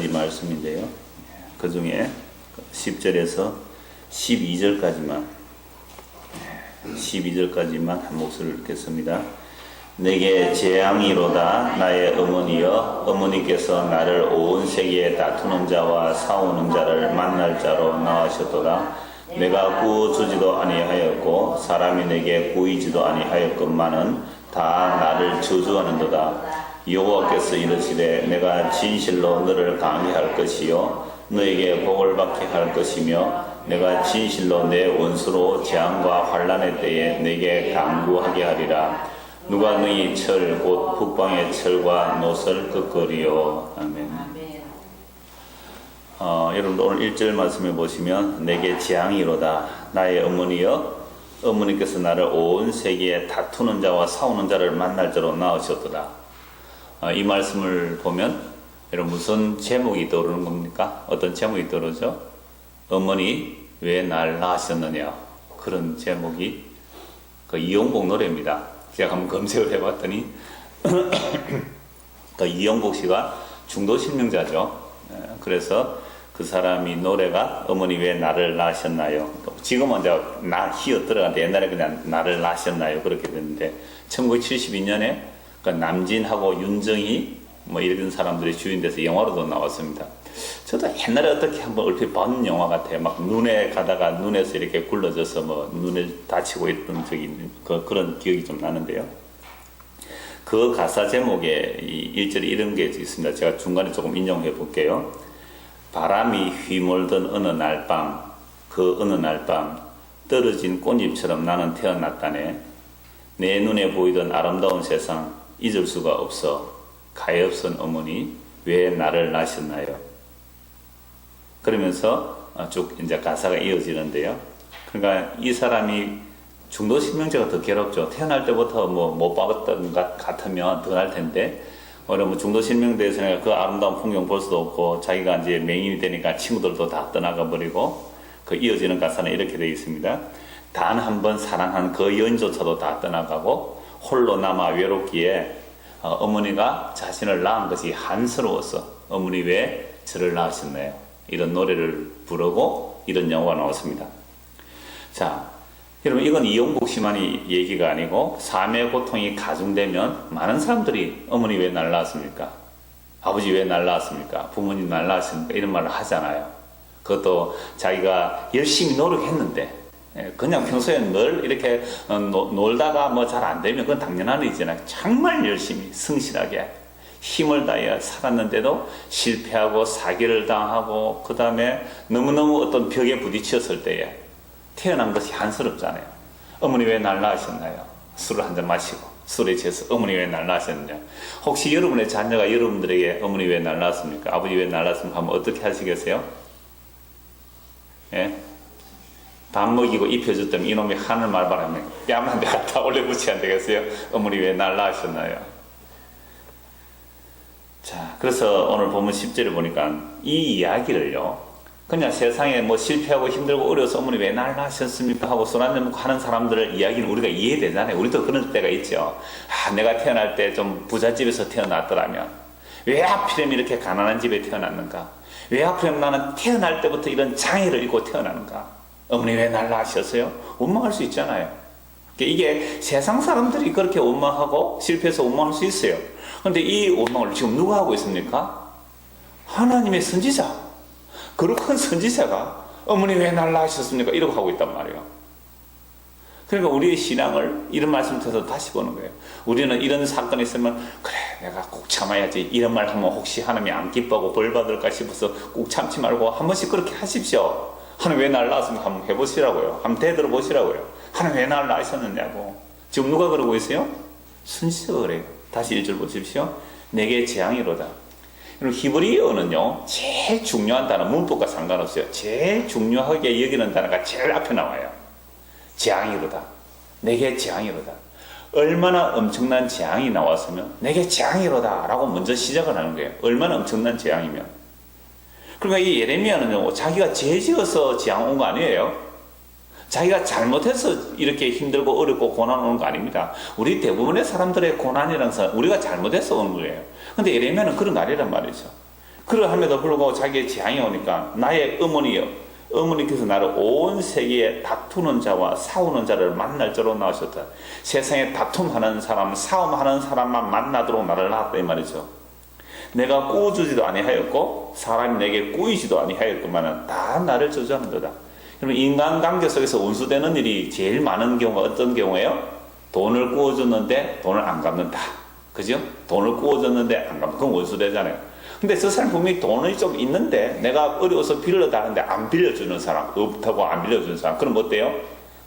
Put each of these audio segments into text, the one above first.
가지 말씀인데요. 그 중에 10절에서 12절까지만 한 목소리를 읽겠습니다. 내게 재앙이로다 나의 어머니여, 어머니께서 나를 온 세계에 다투는 자와 싸우는 자를 만날 자로 낳으셨도다. 내가 구워주지도 아니하였고 사람이 내게 구이지도 아니하였건만은 다 나를 저주하는도다. 여호와께서 이르시되 내가 진실로 너를 강리할 것이요 너에게 복을 받게 할 것이며 내가 진실로 내 원수로 재앙과 환난의 때에 내게 강구하게 하리라. 누가 너희 철 곧 북방의 철과 놋을 끄끄리요. 아멘. 여러분 오늘 1절 말씀에 보시면 내게 재앙이로다 나의 어머니여, 어머니께서 나를 온 세계에 다투는 자와 싸우는 자를 만날 자로 낳으셨도다. 이 말씀을 보면 여러분 무슨 제목이 떠오르는 겁니까? 어떤 제목이 떠오르죠? 어머니 왜 날 낳으셨느냐, 그런 제목이 그 이용복 노래입니다. 제가 한번 검색을 해봤더니 그 이용복 씨가 중도 실명자죠. 그래서 그 사람이 노래가 어머니 왜 나를 낳으셨나요? 지금은 이제 나 히어 들어가는데 옛날에 그냥 나를 낳으셨나요? 그렇게 됐는데 1972년에 그 남진하고 윤정희 뭐 이런 사람들이 주인돼서 영화로도 나왔습니다. 저도 옛날에 어떻게 한번 얼핏 본 영화 같아요. 막 눈에 가다가 눈에서 이렇게 굴러져서 뭐 눈을 다치고 있던 적이 있는 그런 기억이 좀 나는데요. 그 가사 제목에 이 1절에 이런 게 있습니다. 제가 중간에 조금 인용해 볼게요. 바람이 휘몰던 어느 날 밤, 그 어느 날 밤 떨어진 꽃잎처럼 나는 태어났다네. 내 눈에 보이던 아름다운 세상 잊을 수가 없어. 가엾은 어머니 왜 나를 낳으셨나요? 그러면서 쭉 이제 가사가 이어지는데요. 그러니까 이 사람이 중도 실명자가 더 괴롭죠. 태어날 때부터 뭐 못 봤던 것 같으면 더 날 텐데, 뭐 중도 실명대에서는 그 아름다운 풍경 볼 수도 없고, 자기가 이제 맹인이 되니까 친구들도 다 떠나가 버리고, 그 이어지는 가사는 이렇게 되어 있습니다. 단 한 번 사랑한 그 여인조차도 다 떠나가고 홀로 남아 외롭기에 어머니가 자신을 낳은 것이 한스러워서 어머니 왜 저를 낳으셨나요? 이런 노래를 부르고 이런 영화가 나왔습니다. 자, 여러분 이건 이용복 씨만이 얘기가 아니고 삶의 고통이 가중되면 많은 사람들이 어머니 왜 날 낳았습니까? 아버지 왜 날 낳았습니까? 부모님 날 낳았습니까? 이런 말을 하잖아요. 그것도 자기가 열심히 노력했는데 그냥 평소에 늘 이렇게 놀다가 뭐 잘 안 되면 그건 당연한 일이잖아요. 정말 열심히 성실하게 힘을 다해 살았는데도 실패하고 사기를 당하고 그 다음에 너무너무 어떤 벽에 부딪혔을 때에 태어난 것이 한스럽잖아요. 어머니 왜 날 낳으셨나요? 술을 한 잔 마시고 술에 취해서 어머니 왜 날 낳으셨느냐. 혹시 여러분의 자녀가 여러분들에게 어머니 왜 날 낳았습니까? 아버지 왜 날 낳았습니까? 하면 어떻게 하시겠어요? 예? 밥 먹이고 입혀줬더니 이놈이 하늘 말바람에 뺨 한 대 갖다 올려붙이면 안 되겠어요? 어머니 왜 날 낳으셨나요? 자, 그래서 오늘 보면 10절에 보니까 이 이야기를요, 그냥 세상에 뭐 실패하고 힘들고 어려워서 어머니 왜 날 낳으셨습니까? 하고 손 안 내밀고 하는 사람들의 이야기는 우리가 이해되잖아요. 우리도 그런 때가 있죠. 내가 태어날 때 좀 부잣집에서 태어났더라면 왜 하필이면 이렇게 가난한 집에 태어났는가? 왜 하필이면 나는 태어날 때부터 이런 장애를 입고 태어나는가? 어머니 왜 날 낳으셨어요? 원망할 수 있잖아요. 이게 세상 사람들이 그렇게 원망하고 실패해서 원망할 수 있어요. 그런데 이 원망을 지금 누가 하고 있습니까? 하나님의 선지자, 거룩한 선지자가 어머니 왜 날 낳으셨습니까? 이러고 하고 있단 말이에요. 그러니까 우리의 신앙을 이런 말씀을 통해서 다시 보는 거예요. 우리는 이런 사건이 있으면 그래 내가 꼭 참아야지, 이런 말 하면 혹시 하나님이 안 기뻐하고 벌 받을까 싶어서 꼭 참지 말고 한 번씩 그렇게 하십시오. 하나님 왜 날 낳았습니까? 한번 해보시라고요. 한번 되돌아 보시라고요. 하나님 왜 날 낳으셨느냐고. 지금 누가 그러고 있어요? 선지자가 그래요. 다시 1절 보십시오. 내게 재앙이로다. 히브리어는요, 제일 중요한 단어, 문법과 상관없어요. 제일 중요하게 여기는 단어가 제일 앞에 나와요. 재앙이로다. 내게 재앙이로다. 얼마나 엄청난 재앙이 나왔으면 내게 재앙이로다 라고 먼저 시작을 하는 거예요. 얼마나 엄청난 재앙이면. 그러니까 이 예레미야는요, 자기가 죄 지어서 재앙 온 거 아니에요. 자기가 잘못해서 이렇게 힘들고 어렵고 고난 오는 거 아닙니다. 우리 대부분의 사람들의 고난이라는 것은 우리가 잘못해서 오는 거예요. 근데 예레미야는 그런 거 아니란 말이죠. 그러함에도 불구하고 자기의 재앙이 오니까 나의 어머니께서 나를 온 세계에 다투는 자와 싸우는 자를 만날 자로 나오셨다. 세상에 다툼하는 사람, 싸움하는 사람만 만나도록 나를 낳았다 이 말이죠. 내가 꾸어주지도 아니하였고 사람이 내게 꾸이지도 아니하였구만은 다 나를 저주하는 거다. 그러면 인간관계 속에서 원수되는 일이 제일 많은 경우가 어떤 경우예요? 돈을 꾸어줬는데 돈을 안 갚는다. 그죠? 돈을 꾸어줬는데 안 갚는다. 그건 원수되잖아요. 근데 저 사람 분명히 돈이 좀 있는데 내가 어려워서 빌려달라는데 안 빌려주는 사람, 없다고 안 빌려주는 사람, 그럼 어때요?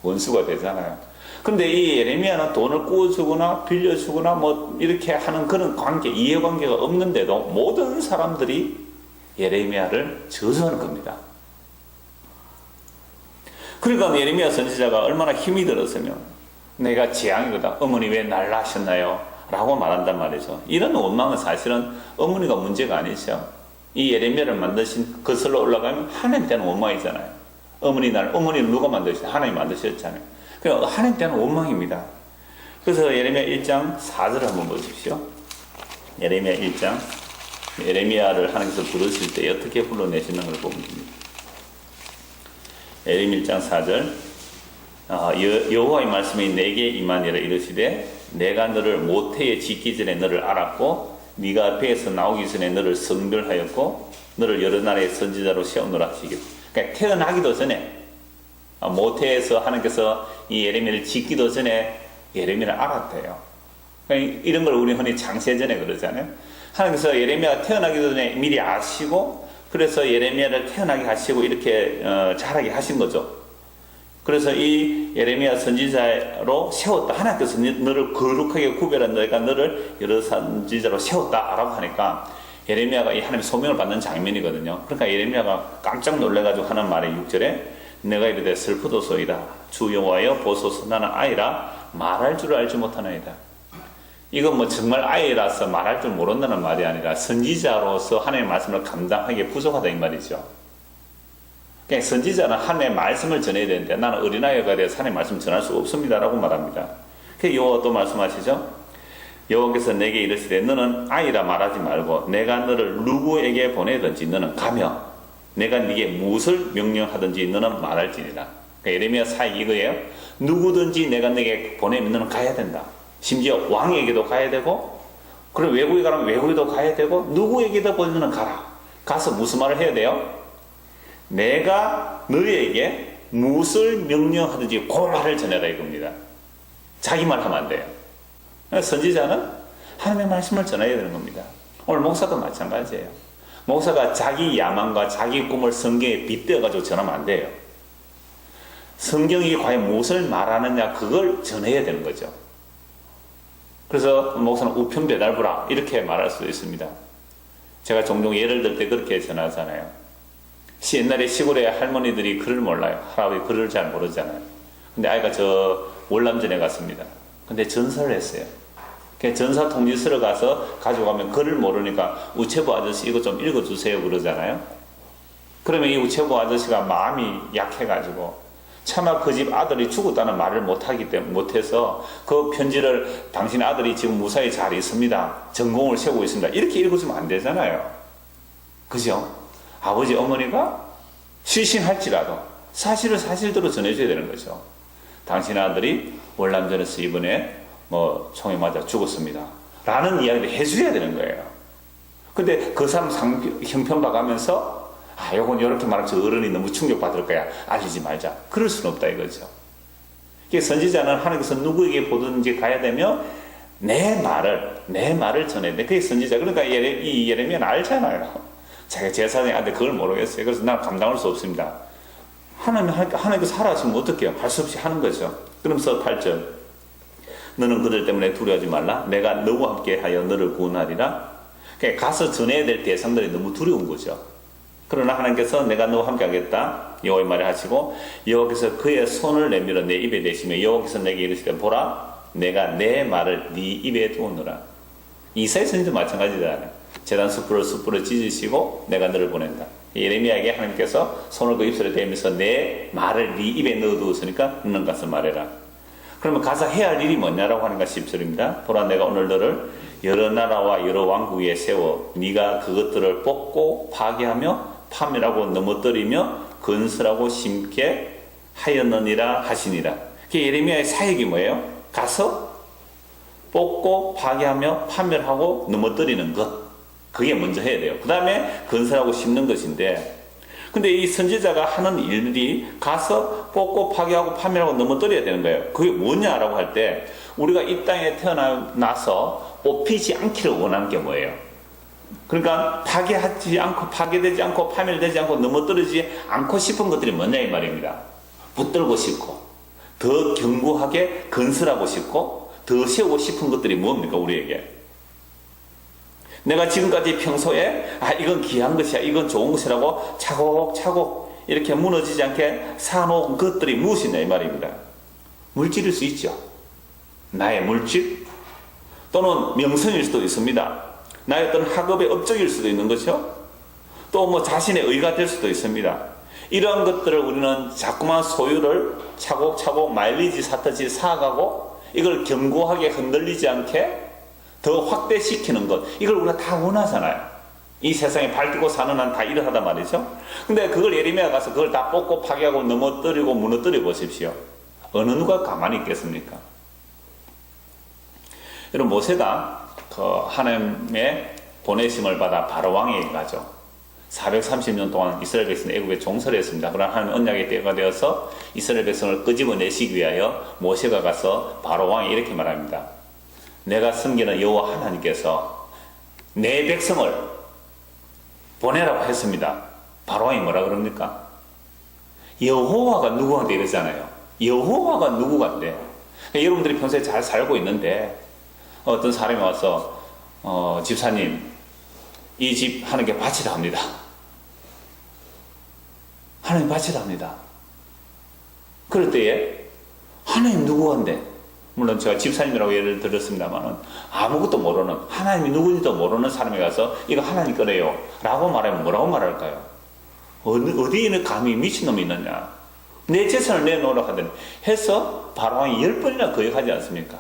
원수가 되잖아요. 근데 이 예레미야는 돈을 꾸어주거나 빌려주거나 뭐 이렇게 하는 그런 관계, 이해관계가 없는데도 모든 사람들이 예레미야를 저주하는 겁니다. 그러니까 예레미야 선지자가 얼마나 힘이 들었으면 내가 재앙이거든. 어머니 왜 날 낳으셨나요? 라고 말한단 말이죠. 이런 원망은 사실은 어머니가 문제가 아니죠. 이 예레미야를 만드신 거슬러 올라가면 하나님 때는 원망이잖아요. 어머니를 누가 만드셨어요? 하나님 만드셨잖아요. 그러니까 하나님 때는 원망입니다. 그래서 예레미야 1장 4절 한번 보십시오. 예레미야 1장 예레미야를 하나님께서 부르실 때 어떻게 불러내시는 걸 보면 됩니다. 예레미야 1장 4절 여호와의 말씀이 내게 임하니라 이르시되 내가 너를 모태에 짓기 전에 너를 알았고 네가 배에서 나오기 전에 너를 성별하였고 너를 여러 나라의 선지자로 세우노라 하시겠다. 그러니까 태어나기도 전에 모태에서 하나님께서 이 예레미야를 짓기도 전에 예레미야를 알았대요. 그러니까 이런 걸 우리 흔히 장세전에 그러잖아요. 하나님께서 예레미야가 태어나기도 전에 미리 아시고 그래서 예레미야를 태어나게 하시고 이렇게 자라게 하신 거죠. 그래서 이 예레미야 선지자로 세웠다. 하나님께서 너를 거룩하게 구별한 내가 너를 여러 선지자로 세웠다라고 하니까 예레미야가 이 하나님의 소명을 받는 장면이거든요. 그러니까 예레미야가 깜짝 놀래가지고 하는 말이 6절에 내가 이르되 슬프도소이다. 주 여호와여 보소서 나는 아이라 말할 줄 알지 못하나이다. 이건 뭐 정말 아이라서 말할 줄 모른다는 말이 아니라 선지자로서 하나님의 말씀을 감당하기에 부족하다 이 말이죠. 그러니까 선지자는 하나님의 말씀을 전해야 되는데 나는 어린아이가 돼서 하나님의 말씀을 전할 수 없습니다 라고 말합니다. 그래서 여호와가 또 말씀하시죠. 여호와께서 내게 이르시되 너는 아이라 말하지 말고 내가 너를 누구에게 보내든지 너는 가며 내가 네게 무엇을 명령하든지 너는 말할지니라. 그러니까 예레미야 사역 이거예요. 누구든지 내가 네게 보내면 너는 가야 된다. 심지어 왕에게도 가야 되고 그리고 외국에 가면 외국에도 가야 되고 누구에게도 보내면 가라. 가서 무슨 말을 해야 돼요? 내가 너희에게 무엇을 명령하든지 그 말을 전해라 이겁니다. 자기 말 하면 안 돼요. 선지자는 하나님의 말씀을 전해야 되는 겁니다. 오늘 목사도 마찬가지예요. 목사가 자기 야망과 자기 꿈을 성경에 빗대어가지고 전하면 안 돼요. 성경이 과연 무엇을 말하느냐 그걸 전해야 되는 거죠. 그래서 목사는 우편 배달부라 이렇게 말할 수도 있습니다. 제가 종종 예를 들 때 그렇게 전하잖아요. 옛날에 시골에 할머니들이 글을 몰라요. 할아버지 글을 잘 모르잖아요. 근데 아이가 저 월남전에 갔습니다. 근데 전사를 했어요. 전사 통지서를 가서 가져가면 글을 모르니까 우체부 아저씨 이거 좀 읽어주세요 그러잖아요. 그러면 이 우체부 아저씨가 마음이 약해가지고 차마 그 집 아들이 죽었다는 말을 못해서 그 편지를 당신 아들이 지금 무사히 잘 있습니다. 전공을 세우고 있습니다. 이렇게 읽어주면 안 되잖아요. 그죠? 아버지 어머니가 실신할지라도 사실을 사실대로 전해줘야 되는 거죠. 당신 아들이 월남전에서 이번에 총에 맞아 죽었습니다 라는 이야기를 해줘야 되는 거예요. 근데 그 사람 형편 봐가면서 요건 이렇게 말하면 저 어른이 너무 충격받을 거야 알리지 말자 그럴 수는 없다 이거죠. 선지자는 하나님께서 누구에게 보든지 가야 되며 내 말을 전해야 돼. 그게 선지자. 그러니까 이 예레미야는 알잖아요. 자기가 제사장이 아는데 그걸 모르겠어요. 그래서 난 감당할 수 없습니다. 하나님께서 하라 하시면 어떡해요? 할 수 없이 하는 거죠. 그러면서 8절 너는 그들 때문에 두려워하지 말라. 내가 너와 함께 하여 너를 구원하리라. 그러니까 가서 전해야 될 대상들이 너무 두려운 거죠. 그러나 하나님께서 내가 너와 함께 하겠다. 여호와의 말을 하시고 여호와께서 그의 손을 내밀어 내 입에 대시며 여호와께서 내게 이르시되 보라 내가 내 말을 네 입에 두었노라. 이사야 선지도 마찬가지잖아요. 제단 숯불을 찢으시고 내가 너를 보낸다. 예레미야에게 하나님께서 손을 그 입술에 대면서 내 말을 네 입에 넣어두었으니까 너는 가서 말해라. 그러면 가서 해야 할 일이 뭐냐라고 하는가 10절입니다. 보라 내가 오늘 너를 여러 나라와 여러 왕국에 세워 네가 그것들을 뽑고 파괴하며 파멸하고 넘어뜨리며 건설하고 심게 하였느니라 하시니라. 예레미야의 사역이 뭐예요? 가서 뽑고 파괴하며 파멸하고 넘어뜨리는 것. 그게 먼저 해야 돼요. 그 다음에 건설하고 심는 것인데, 근데 이 선지자가 하는 일들이 가서 뽑고 파괴하고 파멸하고 넘어뜨려야 되는 거예요. 그게 뭐냐라고 할 때, 우리가 이 땅에 태어나서 뽑히지 않기를 원하는 게 뭐예요? 그러니까 파괴하지 않고, 파괴되지 않고, 파멸되지 않고, 넘어뜨리지 않고 싶은 것들이 뭐냐 이 말입니다. 붙들고 싶고, 더 견고하게 건설하고 싶고, 더 세우고 싶은 것들이 뭡니까 우리에게? 내가 지금까지 평소에 이건 귀한 것이야, 이건 좋은 것이라고 차곡차곡 이렇게 무너지지 않게 사놓은 것들이 무엇이냐 이 말입니다. 물질일 수 있죠. 나의 물질 또는 명성일 수도 있습니다. 나의 어떤 학업의 업적일 수도 있는 거죠. 또 뭐 자신의 의가 될 수도 있습니다. 이러한 것들을 우리는 자꾸만 소유를 차곡차곡 마일리지 사듯이 쌓아가고 이걸 견고하게 흔들리지 않게 더 확대시키는 것, 이걸 우리가 다 원하잖아요. 이 세상에 밝히고 사는 한 다 이러하단 말이죠. 근데 그걸 예레미야 가서 그걸 다 뽑고 파괴하고 넘어뜨리고 무너뜨려 보십시오. 어느 누가 가만히 있겠습니까? 여러분, 모세가 그 하나님의 보내심을 받아 바로 왕에게 가죠. 430년 동안 이스라엘 백성은 애굽에 종살이 했습니다. 그러나 하나님 언약의 때가 되어서 이스라엘 백성을 끄집어내시기 위하여 모세가 가서 바로 왕에 이렇게 말합니다. 내가 섬기는 여호와 하나님께서 내 백성을 보내라고 했습니다. 바로왕이 뭐라 그럽니까? 여호와가 누구한테 이러잖아요. 여호와가 누구간데? 여러분들이 평소에 잘 살고 있는데 어떤 사람이 와서 집사님 이 집 하나님께 바치라 합니다. 하나님 바치라 합니다. 그럴 때에 하나님 누구한데? 물론 제가 집사님이라고 예를 들었습니다만 아무것도 모르는, 하나님이 누군지도 모르는 사람이 가서 이거 하나님 거래요 라고 말하면 뭐라고 말할까요? 어디에 감히 미친놈이 있느냐, 내 재산을 내놓으라 하더니 해서 바로왕이 10번이나 거역하지 않습니까?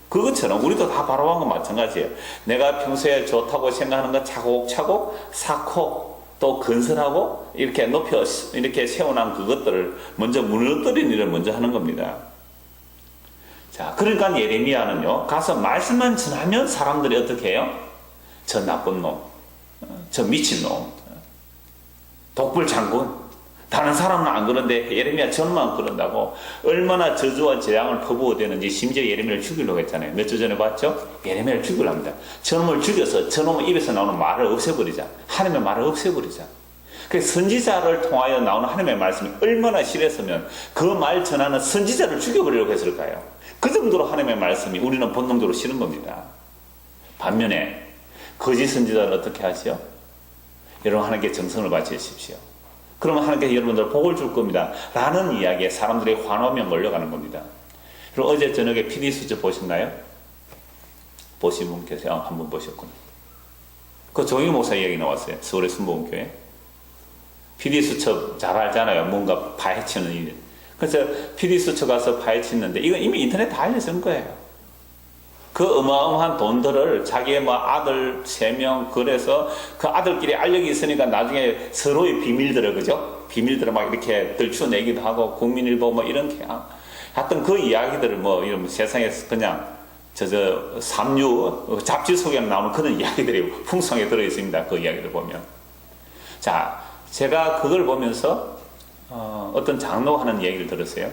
그것처럼 우리도 다 바로왕과 마찬가지예요. 내가 평소에 좋다고 생각하는 것 차곡차곡 쌓고 또 건설하고 이렇게 높여 이렇게 세워놓은 그것들을 먼저 무너뜨리는 일을 먼저 하는 겁니다. 자, 그러니까 예레미야는요, 가서 말씀만 전하면 사람들이 어떻게 해요? 저 나쁜 놈, 저 미친 놈, 독불 장군, 다른 사람은 안 그런데 예레미야 저만 그런다고 얼마나 저주와 재앙을 퍼부어 대는지, 심지어 예레미야를 죽이려고 했잖아요. 몇 주 전에 봤죠? 예레미야를 죽이려고 합니다. 저놈을 죽여서 저놈의 입에서 나오는 말을 없애버리자. 하나님의 말을 없애버리자. 그래서 선지자를 통하여 나오는 하나님의 말씀이 얼마나 심했으면 그 말 전하는 선지자를 죽여버리려고 했을까요? 그 정도로 하나님의 말씀이 우리는 본능적으로 싫은 겁니다. 반면에 거짓 선지자는 어떻게 하시오? 여러분, 하나님께 정성을 바치십시오. 그러면 하나님께서 여러분들 복을 줄 겁니다 라는 이야기에 사람들이 환호하며 몰려가는 겁니다. 그리고 어제 저녁에 PD수첩 보셨나요? 보신 분 계세요? 한 번 보셨군요. 그 조영희 목사 이야기 나왔어요. 서울의 순복음교회. PD수첩 잘 알잖아요. 뭔가 파헤치는 일. 그래서 PD수첩 가서 파헤치는데 이건 이미 인터넷 다 알려진 거예요. 그 어마어마한 돈들을 자기의 뭐 아들 3명 그래서 그 아들끼리 알력이 있으니까 나중에 서로의 비밀들을, 그죠? 비밀들을 막 이렇게 들추어내기도 하고 국민일보 뭐 이렇게 하여튼 그 이야기들을 뭐 이런 세상에서 그냥 삼류 잡지 속에 나오는 그런 이야기들이 풍성하게 들어있습니다. 그 이야기를 보면. 자, 제가 그걸 보면서 어떤 장로가 하는 얘기를 들었어요.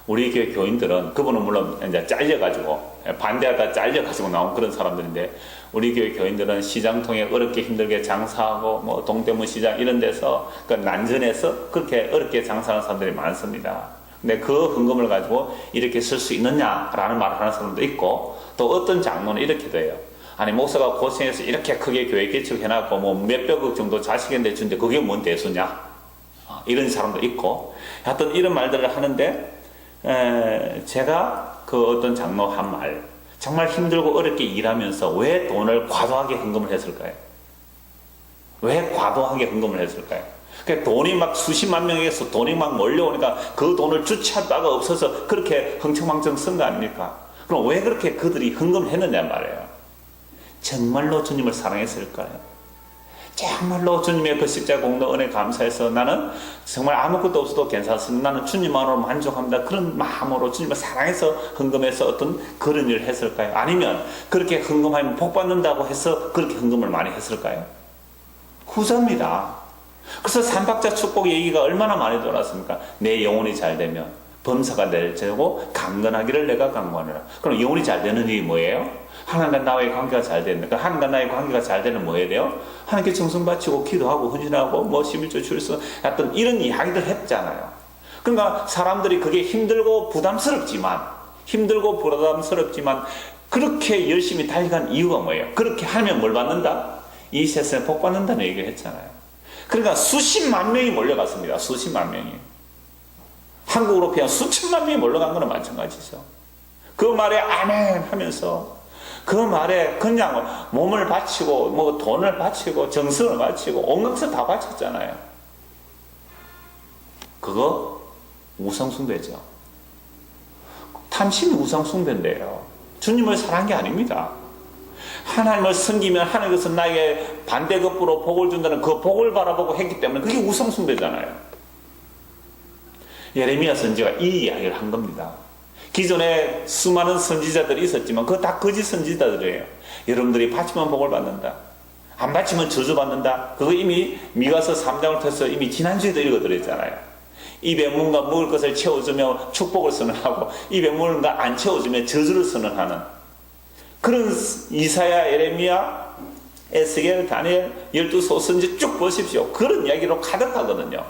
우리 교회 교인들은, 그분은 물론 이제 잘려가지고, 반대하다 잘려가지고 나온 그런 사람들인데, 우리 교회 교인들은 시장 통해 어렵게 힘들게 장사하고, 뭐, 동대문 시장 이런 데서, 그 난전에서 그렇게 어렵게 장사하는 사람들이 많습니다. 근데 그 헌금을 가지고 이렇게 쓸 수 있느냐라는 말을 하는 사람도 있고, 또 어떤 장로는 이렇게도 해요. 아니, 목사가 고생해서 이렇게 크게 교회 개척해놨고, 뭐, 몇백억 정도 자식인데 준데 그게 뭔 대수냐? 이런 사람도 있고, 하여튼 이런 말들을 하는데, 제가 그 어떤 장로 한 말, 정말 힘들고 어렵게 일하면서 왜 돈을 과도하게 헌금을 했을까요? 왜 과도하게 헌금을 했을까요? 그러니까 돈이 막 수십만 명에서 돈이 막 몰려오니까 그 돈을 주체할 바가 없어서 그렇게 흥청망청 쓴 거 아닙니까? 그럼 왜 그렇게 그들이 헌금을 했느냐 말이에요. 정말로 주님을 사랑했을까요? 정말로 주님의 그 십자가 공로 은혜 감사해서 나는 정말 아무것도 없어도 괜찮습니다. 나는 주님만으로 만족합니다. 그런 마음으로 주님을 사랑해서 헌금해서 어떤 그런 일을 했을까요? 아니면 그렇게 헌금하면 복 받는다고 해서 그렇게 헌금을 많이 했을까요? 후자입니다. 그래서 삼박자 축복 얘기가 얼마나 많이 돌았습니까? 내 영혼이 잘 되면 범사가 될 테고 강건하기를 내가 강구하노라. 그럼 영혼이 잘 되는 일이 뭐예요? 하나님과 나의 관계가 잘 되는, 그러니까 하나님과 나의 관계가 잘 되는 뭐 해야 돼요? 하나님께 정성 바치고 기도하고 헌신하고 뭐 11조 출석 어떤 이런 이야기들 했잖아요. 그러니까 사람들이 그게 힘들고 부담스럽지만 그렇게 열심히 달려간 이유가 뭐예요? 그렇게 하면 뭘 받는다? 이 세상에 복 받는다는 얘기를 했잖아요. 그러니까 수십만 명이 몰려갔습니다. 수십만 명이. 한국으로 그냥 수천만 명이 몰려간 거는 마찬가지죠. 그 말에 아멘 하면서 그 말에 그냥 몸을 바치고 뭐 돈을 바치고 정성을 바치고 온 것을 다 바쳤잖아요. 그거 우상숭배죠. 탐심이 우상숭배인데요. 주님을 사랑한 게 아닙니다. 하나님을 섬기면 하나님께서 나에게 반대급부로 복을 준다는 그 복을 바라보고 했기 때문에 그게 우상숭배잖아요. 예레미야 선지가 이 이야기를 한 겁니다. 기존에 수많은 선지자들이 있었지만 그거 다 거짓 선지자들이에요. 여러분들이 바치면 복을 받는다. 안 바치면 저주받는다. 그거 이미 미가서 3장을 통해서 이미 지난주에도 읽어드렸잖아요. 입에 뭔가 먹을 것을 채워주면 축복을 선언하고 입에 뭔가 안 채워주면 저주를 선언하는 그런 이사야, 예레미야, 에스겔, 다니엘 12소 선지 쭉 보십시오. 그런 이야기로 가득하거든요.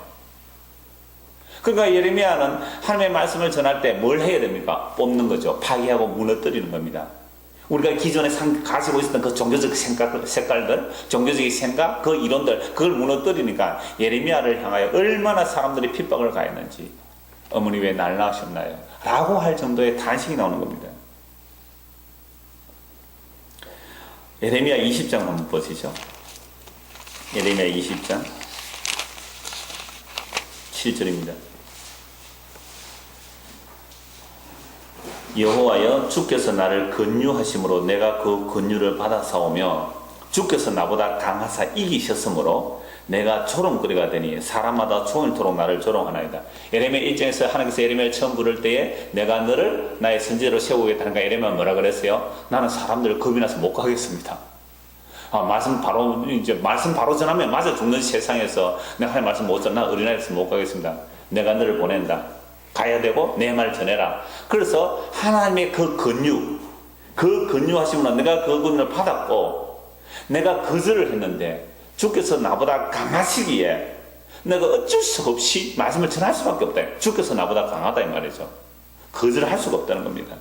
그러니까 예레미야는 하나님의 말씀을 전할 때 뭘 해야 됩니까? 뽑는 거죠. 파괴하고 무너뜨리는 겁니다. 우리가 기존에 가지고 있었던 그 종교적 색깔들, 종교적인 생각, 그 이론들, 그걸 무너뜨리니까 예레미야를 향하여 얼마나 사람들이 핍박을 가했는지 어머니 왜 날 낳으셨나요? 라고 할 정도의 탄식이 나오는 겁니다. 예레미야 20장 한번 보시죠. 예레미야 20장 7절입니다. 여호와여 주께서 나를 권유하심으로 내가 그 권유를 받아 싸우며 주께서 나보다 강하사 이기셨으므로 내가 조롱거리가 되니 사람마다 종일토록 나를 조롱하나이다. 예레미야 1장에서 하나님께서 예레미야를 처음 부를 때에 내가 너를 나의 선지자로 세우겠다니까 예레미야가 뭐라 그랬어요? 나는 사람들을 겁이 나서 못 가겠습니다. 말씀 바로 전하면 맞아 죽는 세상에서 내가 하나님 말씀 못 전하 어린아이에서 못 가겠습니다. 내가 너를 보낸다. 가야 되고 내 말 전해라. 그래서 하나님의 그 권유하시면 내가 그 권유를 받았고 내가 거절을 했는데 주께서 나보다 강하시기에 내가 어쩔 수 없이 말씀을 전할 수밖에 없다. 주께서 나보다 강하다 이 말이죠. 거절을 할 수가 없다는 겁니다.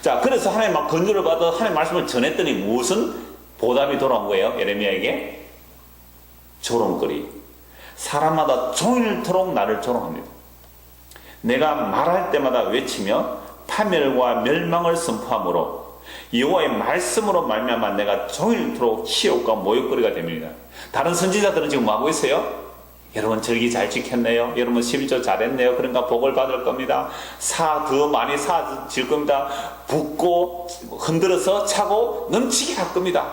자, 그래서 하나님 막 권유를 받아 하나님 말씀을 전했더니 무슨 보답이 돌아온 거예요? 예레미야에게 조롱거리. 사람마다 종일토록 나를 조롱합니다. 내가 말할 때마다 외치며 파멸과 멸망을 선포함으로 여호와의 말씀으로 말미암아 내가 종일토록 치욕과 모욕거리가 됩니다. 다른 선지자들은 지금 뭐하고 있어요? 여러분 절기 잘 지켰네요. 여러분 11조 잘했네요. 그러니까 복을 받을 겁니다. 더 많이 사질 겁니다. 붓고 흔들어서 차고 넘치게 할 겁니다.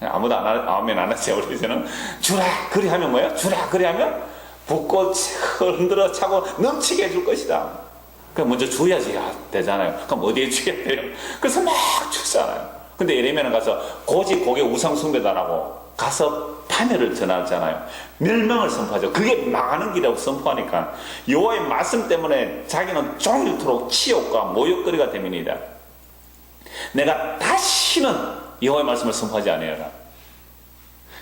아무도 아멘 안 하세요. 우리 이제는 주라 그리 하면 뭐예요? 주라 그리 하면 붓고 흔들어 차고 넘치게 해줄 것이다. 그럼 먼저 줘야지 되잖아요. 그럼 어디에 줘야 돼요? 그래서 막 주잖아요. 근데 예레미야는 가서 고지 고개 우상숭배다라고 가서 파멸을 전하잖아요. 멸망을 선포하죠. 그게 망하는 길이라고 선포하니까 여호와의 말씀 때문에 자기는 종일토록 치욕과 모욕거리가 됩니다. 내가 다시는 여호와의 말씀을 선포하지 아니하라.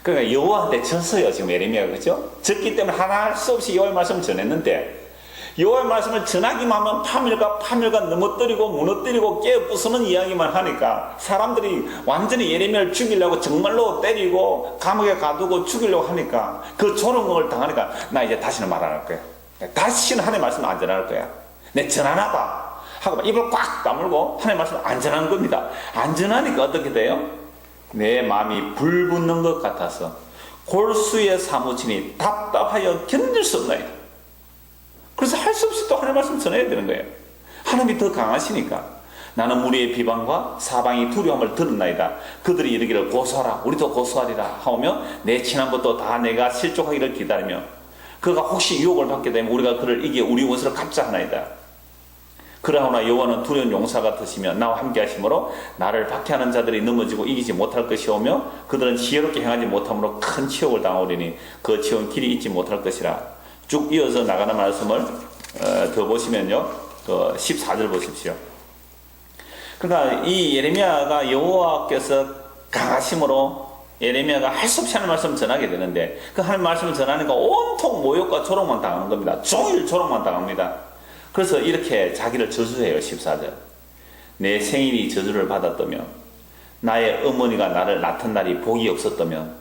그러니까 여호와한테 졌어요. 지금 예레미야가 그죠? 졌기 때문에 하나 할 수 없이 여호와의 말씀을 전했는데 여호와의 말씀을 전하기만 하면 파멸과 넘어뜨리고 무너뜨리고 깨부수는 이야기만 하니까 사람들이 완전히 예레미야를 죽이려고 정말로 때리고 감옥에 가두고 죽이려고 하니까 그 조롱을 당하니까 나 이제 다시는 말 안 할 거야. 다시는 하나님의 말씀을 안 전할 거야. 내 전하나 봐 하고 입을 꽉 다물고 하나님의 말씀을 안 전하는 겁니다. 안 전하니까 어떻게 돼요? 내 마음이 불붙는 것 같아서 골수에 사무치니 답답하여 견딜 수 없나이다. 그래서 할 수 없이 또 하나님의 말씀 전해야 되는 거예요. 하나님이 더 강하시니까. 나는 무리의 비방과 사방이 두려움을 들었나이다. 그들이 이르기를 고소하라, 우리도 고소하리라 하오며 내 친함부터 다 내가 실족하기를 기다리며 그가 혹시 유혹을 받게 되면 우리가 그를 이기어 우리 원수를 갚자 하나이다. 그러나 여호와는 두려운 용사 같으시며 나와 함께 하심으로 나를 박해하는 자들이 넘어지고 이기지 못할 것이오며 그들은 지혜롭게 행하지 못함으로 큰 치욕을 당하오리니 그 치욕은 길이 잊지 못할 것이라. 쭉 이어서 나가는 말씀을 더 보시면요, 그 14절 보십시오. 그러니까 이 예레미야가 여호와께서 강하심으로 예레미야가 할 수 없이 하는 말씀을 전하게 되는데 그 하는 말씀을 전하니까 온통 모욕과 조롱만 당하는 겁니다. 종일 조롱만 당합니다. 그래서 이렇게 자기를 저주해요. 14절. 내 생일이 저주를 받았다면 나의 어머니가 나를 낳던 날이 복이 없었다면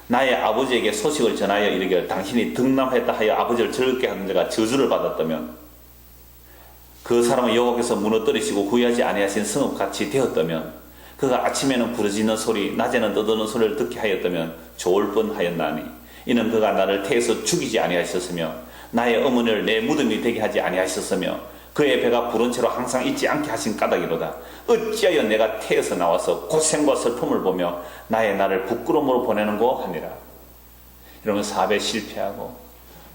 나의 아버지에게 소식을 전하여 이르기를 당신이 등남했다 하여 아버지를 즐겁게 하는 자가 저주를 받았다면 그 사람은 여호와께서 무너뜨리시고 구하지 아니하신 성읍같이 되었다면 그가 아침에는 부르짖는 소리 낮에는 떠드는 소리를 듣게 하였다면 좋을 뻔하였나니 이는 그가 나를 태에서 죽이지 아니하셨으며 나의 어머니를 내 무덤이 되게 하지 아니하셨으며 그의 배가 부른 채로 항상 잊지 않게 하신 까닭이로다. 어찌하여 내가 태에서 나와서 고생과 슬픔을 보며 나의 나를 부끄러움으로 보내는고 하니라. 이러면 사업에 실패하고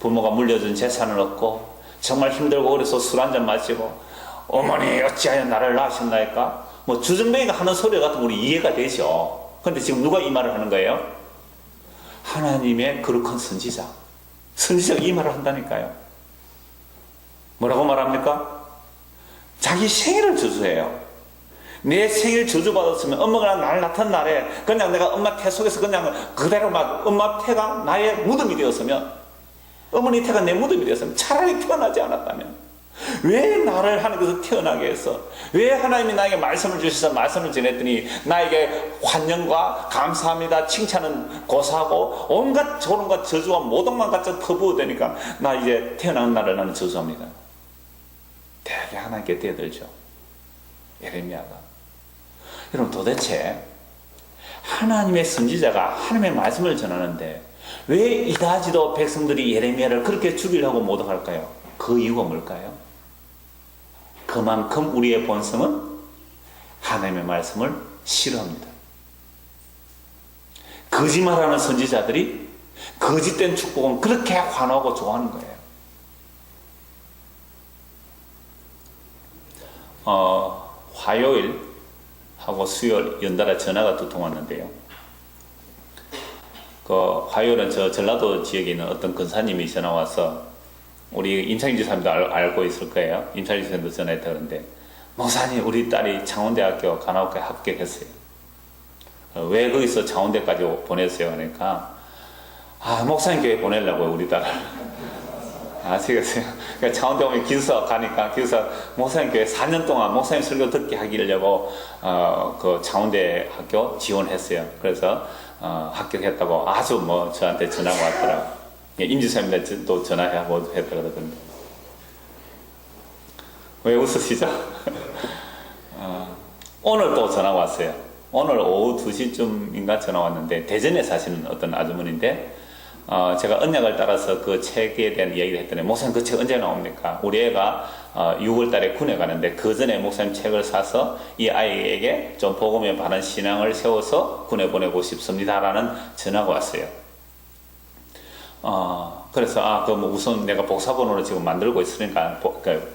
부모가 물려준 재산을 얻고 정말 힘들고 어려서 술 한잔 마시고 어머니 어찌하여 나를 낳으셨나이까? 뭐 주정뱅이가 하는 소리 같은 우리 이해가 되죠. 그런데 지금 누가 이 말을 하는 거예요? 하나님의 거룩한 선지자. 선지자가 이 말을 한다니까요. 뭐라고 말합니까? 자기 생일을 저주해요. 내 생일 저주받았으면 엄마가 나를 낳던 날에 그냥 내가 엄마 태 속에서 그냥 그대로 막 엄마 태가 나의 무덤이 되었으면 어머니 태가 내 무덤이 되었으면 차라리 태어나지 않았다면 왜 나를 하나님께서 태어나게 했어? 왜 하나님이 나에게 말씀을 주셔서 말씀을 전했더니 나에게 환영과 감사합니다 칭찬은 고사하고 온갖 조롱과 저주와 모독만 갖다 퍼부어대니까 나 이제 태어나는 날을 나는 저주합니다. 대개 하나님께 대들죠. 예레미야가. 여러분 도대체 하나님의 선지자가 하나님의 말씀을 전하는데 왜 이다지도 백성들이 예레미야를 그렇게 죽이려고 모독할까요? 그 이유가 뭘까요? 그만큼 우리의 본성은 하나님의 말씀을 싫어합니다. 거짓말하는 선지자들이 거짓된 축복은 그렇게 환호하고 좋아하는 거예요. 화요일하고 수요일 연달아 전화가 두 통 왔는데요. 그 화요일은 저 전라도 지역에 있는 어떤 근사님이 전화 와서 우리 임창희 지사님도 알고 있을 거예요. 임창희 지사님도 전화했다 그러는데 목사님 우리 딸이 창원대학교 간호학과에 합격했어요. 왜 거기서 창원대까지 보냈어요? 그러니까 목사님 교회 보내려고요 우리 딸을. 아시겠어요? 그러니까 창원대 오면 기숙사 가니까 기숙사 목사님 교회 4년 동안 목사님 설교 듣게 하기려고 그 창원대 학교 지원했어요. 그래서 합격했다고 아주 뭐 저한테 전화가 왔더라고요. 임지사님도 전화하고 했다 그러던데. 왜 웃으시죠? 오늘 또 전화 왔어요. 오늘 오후 2시쯤인가 전화 왔는데 대전에 사시는 어떤 아주머니인데 제가 언약을 따라서 그 책에 대한 이야기를 했더니 목사님 그 책 언제 나옵니까? 우리 애가 6월 달에 군에 가는데 그 전에 목사님 책을 사서 이 아이에게 좀 복음에 바른 신앙을 세워서 군에 보내고 싶습니다 라는 전화가 왔어요. 그래서 뭐 우선 내가 복사본으로 지금 만들고 있으니까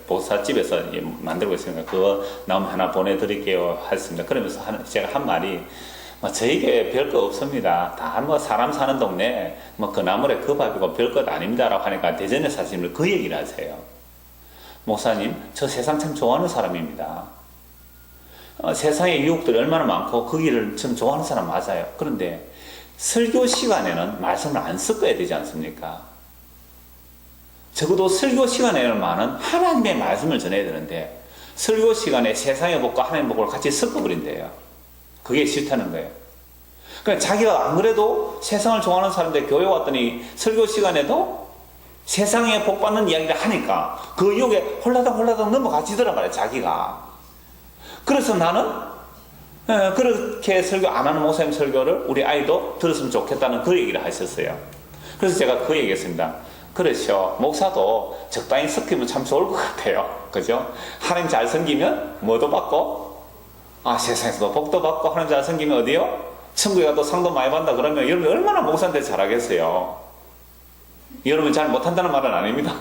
복사집에서 만들고 있으니까 그거 나오면 하나 보내드릴게요 했습니다. 그러면서 제가 한 말이 저에게 별거 없습니다. 다 뭐 사람 사는 동네 뭐 그 나물에 그 밥이고 별것 아닙니다 라고 하니까 대전에 사시는 분 그 얘기를 하세요. 목사님 저 세상 참 좋아하는 사람입니다. 세상에 유혹들이 얼마나 많고 그 길을 참 좋아하는 사람 맞아요. 그런데 설교 시간에는 말씀을 안 섞어야 되지 않습니까? 적어도 설교 시간에는만은 하나님의 말씀을 전해야 되는데 설교 시간에 세상의 복과 하나님의 복을 같이 섞어버린대요. 그게 싫다는 거예요. 그러니까 자기가 안 그래도 세상을 좋아하는 사람인데 교회 왔더니 설교 시간에도 세상에 복 받는 이야기를 하니까 그 유혹에 홀라당 넘어가지더란 말이에요. 자기가. 그래서 나는 그렇게 설교 안 하는 목사님 설교를 우리 아이도 들었으면 좋겠다는 그 얘기를 하셨어요. 그래서 제가 그 얘기했습니다. 그렇죠. 목사도 적당히 섞이면 참 좋을 것 같아요. 그죠? 하나님 잘 섬기면 뭐도 받고, 세상에서도 복도 받고, 하나님 잘 섬기면 어디요? 천국에 가도 상도 많이 받는다 그러면 여러분 얼마나 목사한테 잘하겠어요? 여러분 잘 못한다는 말은 아닙니다.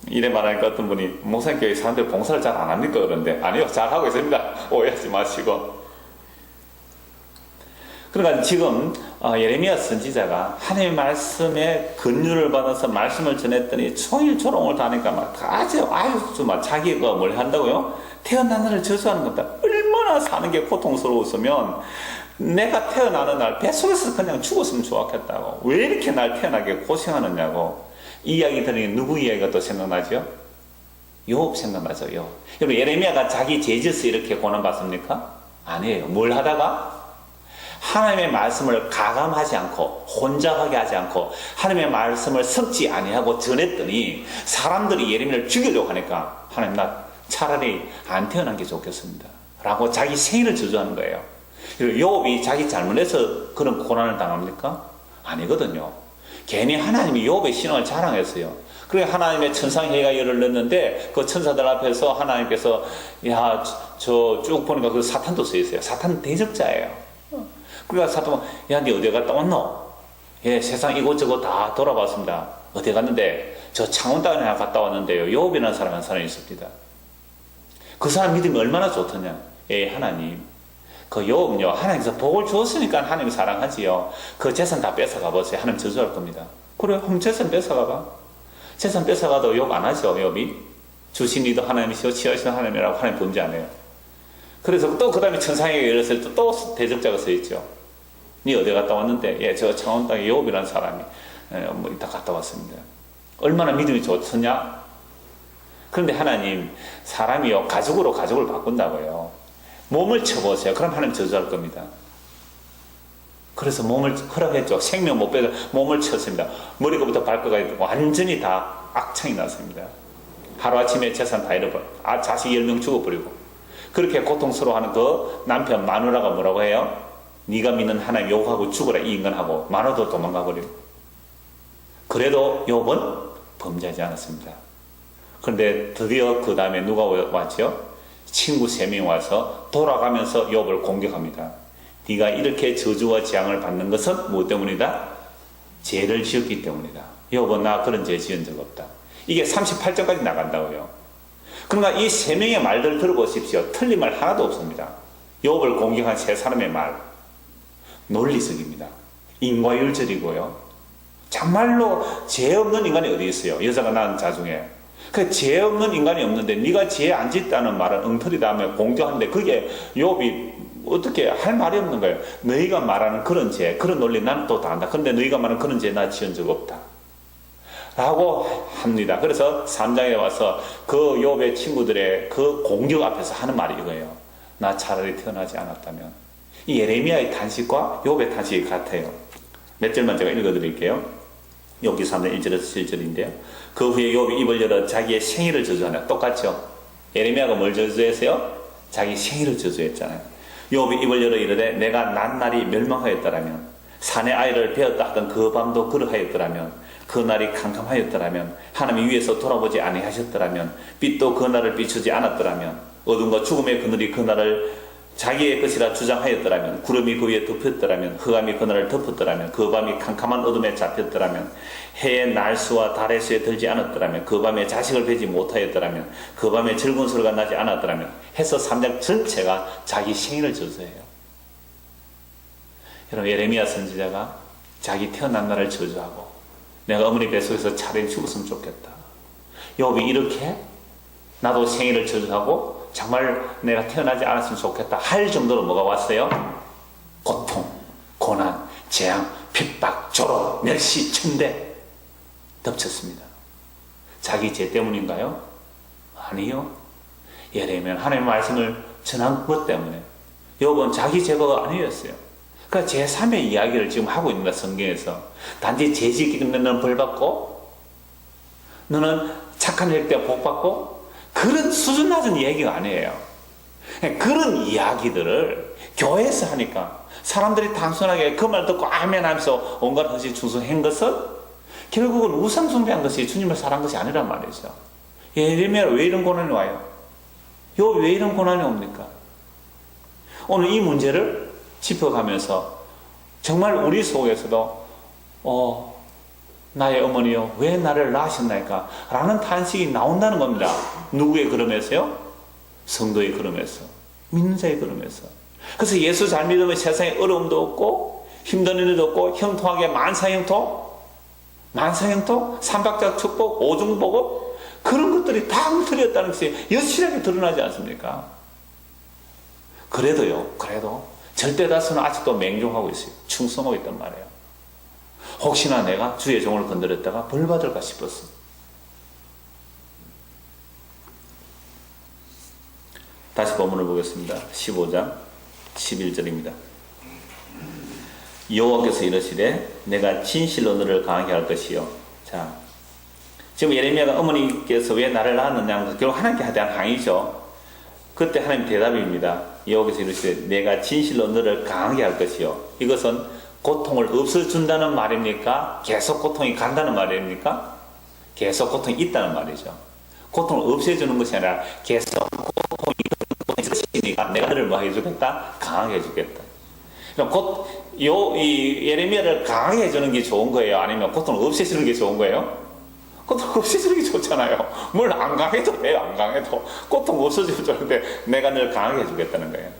이래 말하니까 어떤 분이 목사님 교회 사람들 봉사를 잘 안 합니까? 그런데 아니요, 잘 하고 있습니다. 오해하지 마시고. 그러니까 지금 예레미야 선지자가 하나님의 말씀에 근유를 받아서 말씀을 전했더니 종일 조롱을 당하니까 아주 자기가 뭘 한다고요? 태어난 날을 저주하는 겁니다. 얼마나 사는 게 고통스러웠으면 내가 태어나는 날 뱃속에서 그냥 죽었으면 좋았겠다고. 왜 이렇게 날 태어나게 고생하느냐고. 이 이야기 들으니 누구 이야기가 또 생각나죠? 욥 생각나죠. 욥. 여러분 예레미야가 자기 죄져서 이렇게 고난받습니까? 아니에요. 뭘 하다가? 하나님의 말씀을 가감하지 않고 혼잡하게 하지 않고 하나님의 말씀을 섞지 아니하고 전했더니 사람들이 예레미야를 죽이려고 하니까 하나님 나 차라리 안 태어난 게 좋겠습니다 라고 자기 생일을 저주하는 거예요. 그리고 욥이 자기 잘못해서 그런 고난을 당합니까? 아니거든요. 괜히 하나님이 욥의 신앙을 자랑했어요. 그래 하나님의 천상회의가 열을 넣는데 그 천사들 앞에서 하나님께서 저 쭉 보니까 그 사탄도 써 있어요. 사탄 대적자예요. 그러니까 사탄은 니 어디 갔다 왔노? 예, 세상 이곳저곳 다 돌아봤습니다. 어디 갔는데 저 창원 땅에 갔다 왔는데요. 욥이라는 사람이 한 사람이 있습니다. 그 사람 믿음이 얼마나 좋더냐? 예, 하나님. 그 욥은요, 하나님께서 복을 주었으니까 하나님 사랑하지요. 그 재산 다 뺏어가 보세요. 하나님 저주할 겁니다. 그래, 그럼 재산 뺏어가봐. 재산 뺏어가도 욕 안 하죠, 욥이. 주신 이도 하나님이시오, 취하시는 하나님이라고 하나님 범죄 안 해요. 그래서 또 그 다음에 천상에게 열었을 때 또 대적자가 서 있죠. 니 어디 갔다 왔는데? 예, 저 창원 땅에 욥이라는 사람이 이따 갔다 왔습니다. 얼마나 믿음이 좋으냐? 그런데 하나님, 사람이요, 가족으로 가족을 바꾼다고요. 몸을 쳐보세요. 그럼 하나님 저주할 겁니다. 그래서 몸을 허락했죠. 생명 못 빼서 몸을 쳤습니다. 머리부터 발끝까지 완전히 다 악창이 났습니다. 하루아침에 재산 다 잃어버려. 자식 10명 죽어버리고. 그렇게 고통스러워하는 그 남편 마누라가 뭐라고 해요? 네가 믿는 하나님 욕하고 죽어라 이 인간하고 마누라도 도망가버리고. 그래도 욥은 범죄하지 않았습니다. 그런데 드디어 그 다음에 누가 왔죠? 친구 3명이 와서 돌아가면서 욥을 공격합니다. 네가 이렇게 저주와 재앙을 받는 것은 무엇 때문이다? 죄를 지었기 때문이다. 욥은 나 그런 죄 지은 적 없다. 이게 38절까지 나간다고요. 그러니까 이 3명의 말들 들어보십시오. 틀린 말 하나도 없습니다. 욥을 공격한 3사람의 말 논리적입니다. 인과율절이고요. 정말로 죄 없는 인간이 어디 있어요? 여자가 낳은 자 중에. 그 죄 없는 인간이 없는데 네가 죄 안 짓다는 말은 엉터리다 하며 공격하는데 그게 욥이 어떻게 할 말이 없는 거예요. 너희가 말하는 그런 죄, 그런 논리 나는 또 다 안다. 그런데 너희가 말하는 그런 죄 나 지은 적 없다. 라고 합니다. 그래서 3장에 와서 그 욥의 친구들의 그 공격 앞에서 하는 말이 이거예요. 나 차라리 태어나지 않았다면. 이 예레미야의 탄식과 욥의 탄식이 같아요. 몇 절만 제가 읽어드릴게요. 욥기 3장 1절에서 7절인데요. 그 후에 욥이 입을 열어 자기의 생일을 저주하냐. 똑같죠. 예레미야가 뭘 저주했어요? 자기 생일을 저주했잖아요. 욥이 입을 열어 이르되 내가 난 날이 멸망하였더라면 산의 아이를 베었다 하던 그 밤도 그러하였더라면 그 날이 캄캄하였더라면 하나님 위에서 돌아보지 아니하셨더라면 빛도 그 날을 비추지 않았더라면 어둠과 죽음의 그늘이 그 날을 자기의 것이라 주장하였더라면 구름이 그 위에 덮였더라면 흑암이 그 날을 덮었더라면 그 밤이 캄캄한 어둠에 잡혔더라면 해의 날수와 달의 수에 들지 않았더라면 그 밤에 자식을 베지 못하였더라면 그 밤에 즐거운 소리가 나지 않았더라면 해서 3장 전체가 자기 생일을 저주해요. 여러분 예레미야 선지자가 자기 태어난 날을 저주하고 내가 어머니 뱃속에서 차라리 죽었으면 좋겠다. 욥이 이렇게 나도 생일을 저주하고 정말 내가 태어나지 않았으면 좋겠다 할 정도로 뭐가 왔어요? 고통, 고난, 재앙, 핍박, 조롱, 멸시, 천대 덮쳤습니다. 자기 죄 때문인가요? 아니요. 예레미야는 하나님의 말씀을 전한 것 때문에 욥은 자기 죄가 아니었어요. 그러니까 제3의 이야기를 지금 하고 있는 거야, 성경에서. 단지 죄 짓기 때문에 너는 벌 받고, 너는 착한 일 때 복 받고, 그런 수준 낮은 얘기가 아니에요. 그런 이야기들을 교회에서 하니까 사람들이 단순하게 그 말 듣고 아멘 하면서 온갖 것이 충성한 것은 결국은 우상 숭배한 것이 주님을 사랑한 것이 아니란 말이죠. 예레미야 왜 이런 고난이 와요? 왜 이런 고난이 옵니까? 오늘 이 문제를 짚어가면서 정말 우리 속에서도 나의 어머니요 왜 나를 낳으셨나이까? 라는 탄식이 나온다는 겁니다. 누구의 걸음에서요? 성도의 걸음에서, 믿는 자의 걸음에서. 그래서 예수 잘 믿으면 세상에 어려움도 없고 힘든 일도 없고 형통하게 만사형통, 삼박자 축복, 오중복음 그런 것들이 다 엉터리였다는 것이 여실하게 드러나지 않습니까? 그래도 절대 다수는 아직도 맹종하고 있어요. 충성하고 있단 말이에요. 혹시나 내가 주의 종을 건드렸다가 벌 받을까 싶었어. 다시 본문을 보겠습니다. 15장 11절입니다. 여호와께서 이르시되 내가 진실로 너를 강하게 할 것이요. 자, 지금 예레미야가 어머니께서 왜 나를 낳았느냐, 결국 하나님께 대한 항의죠. 그때 하나님 대답입니다. 여호와께서 이르시되 내가 진실로 너를 강하게 할 것이요. 이것은 고통을 없어준다는 말입니까? 계속 고통이 간다는 말입니까? 계속 고통이 있다는 말이죠. 고통을 없애주는 것이 아니라 계속 고통이 있으니까 내가 너를 뭐 해주겠다? 강하게 해주겠다. 그럼 이 예레미야를 강하게 해주는 게 좋은 거예요? 아니면 고통을 없애주는 게 좋은 거예요? 고통 없애주는 게 좋잖아요. 뭘 안 강해도 돼요, 안 강해도. 고통 없어지면 좋은데 내가 늘 강하게 해주겠다는 거예요.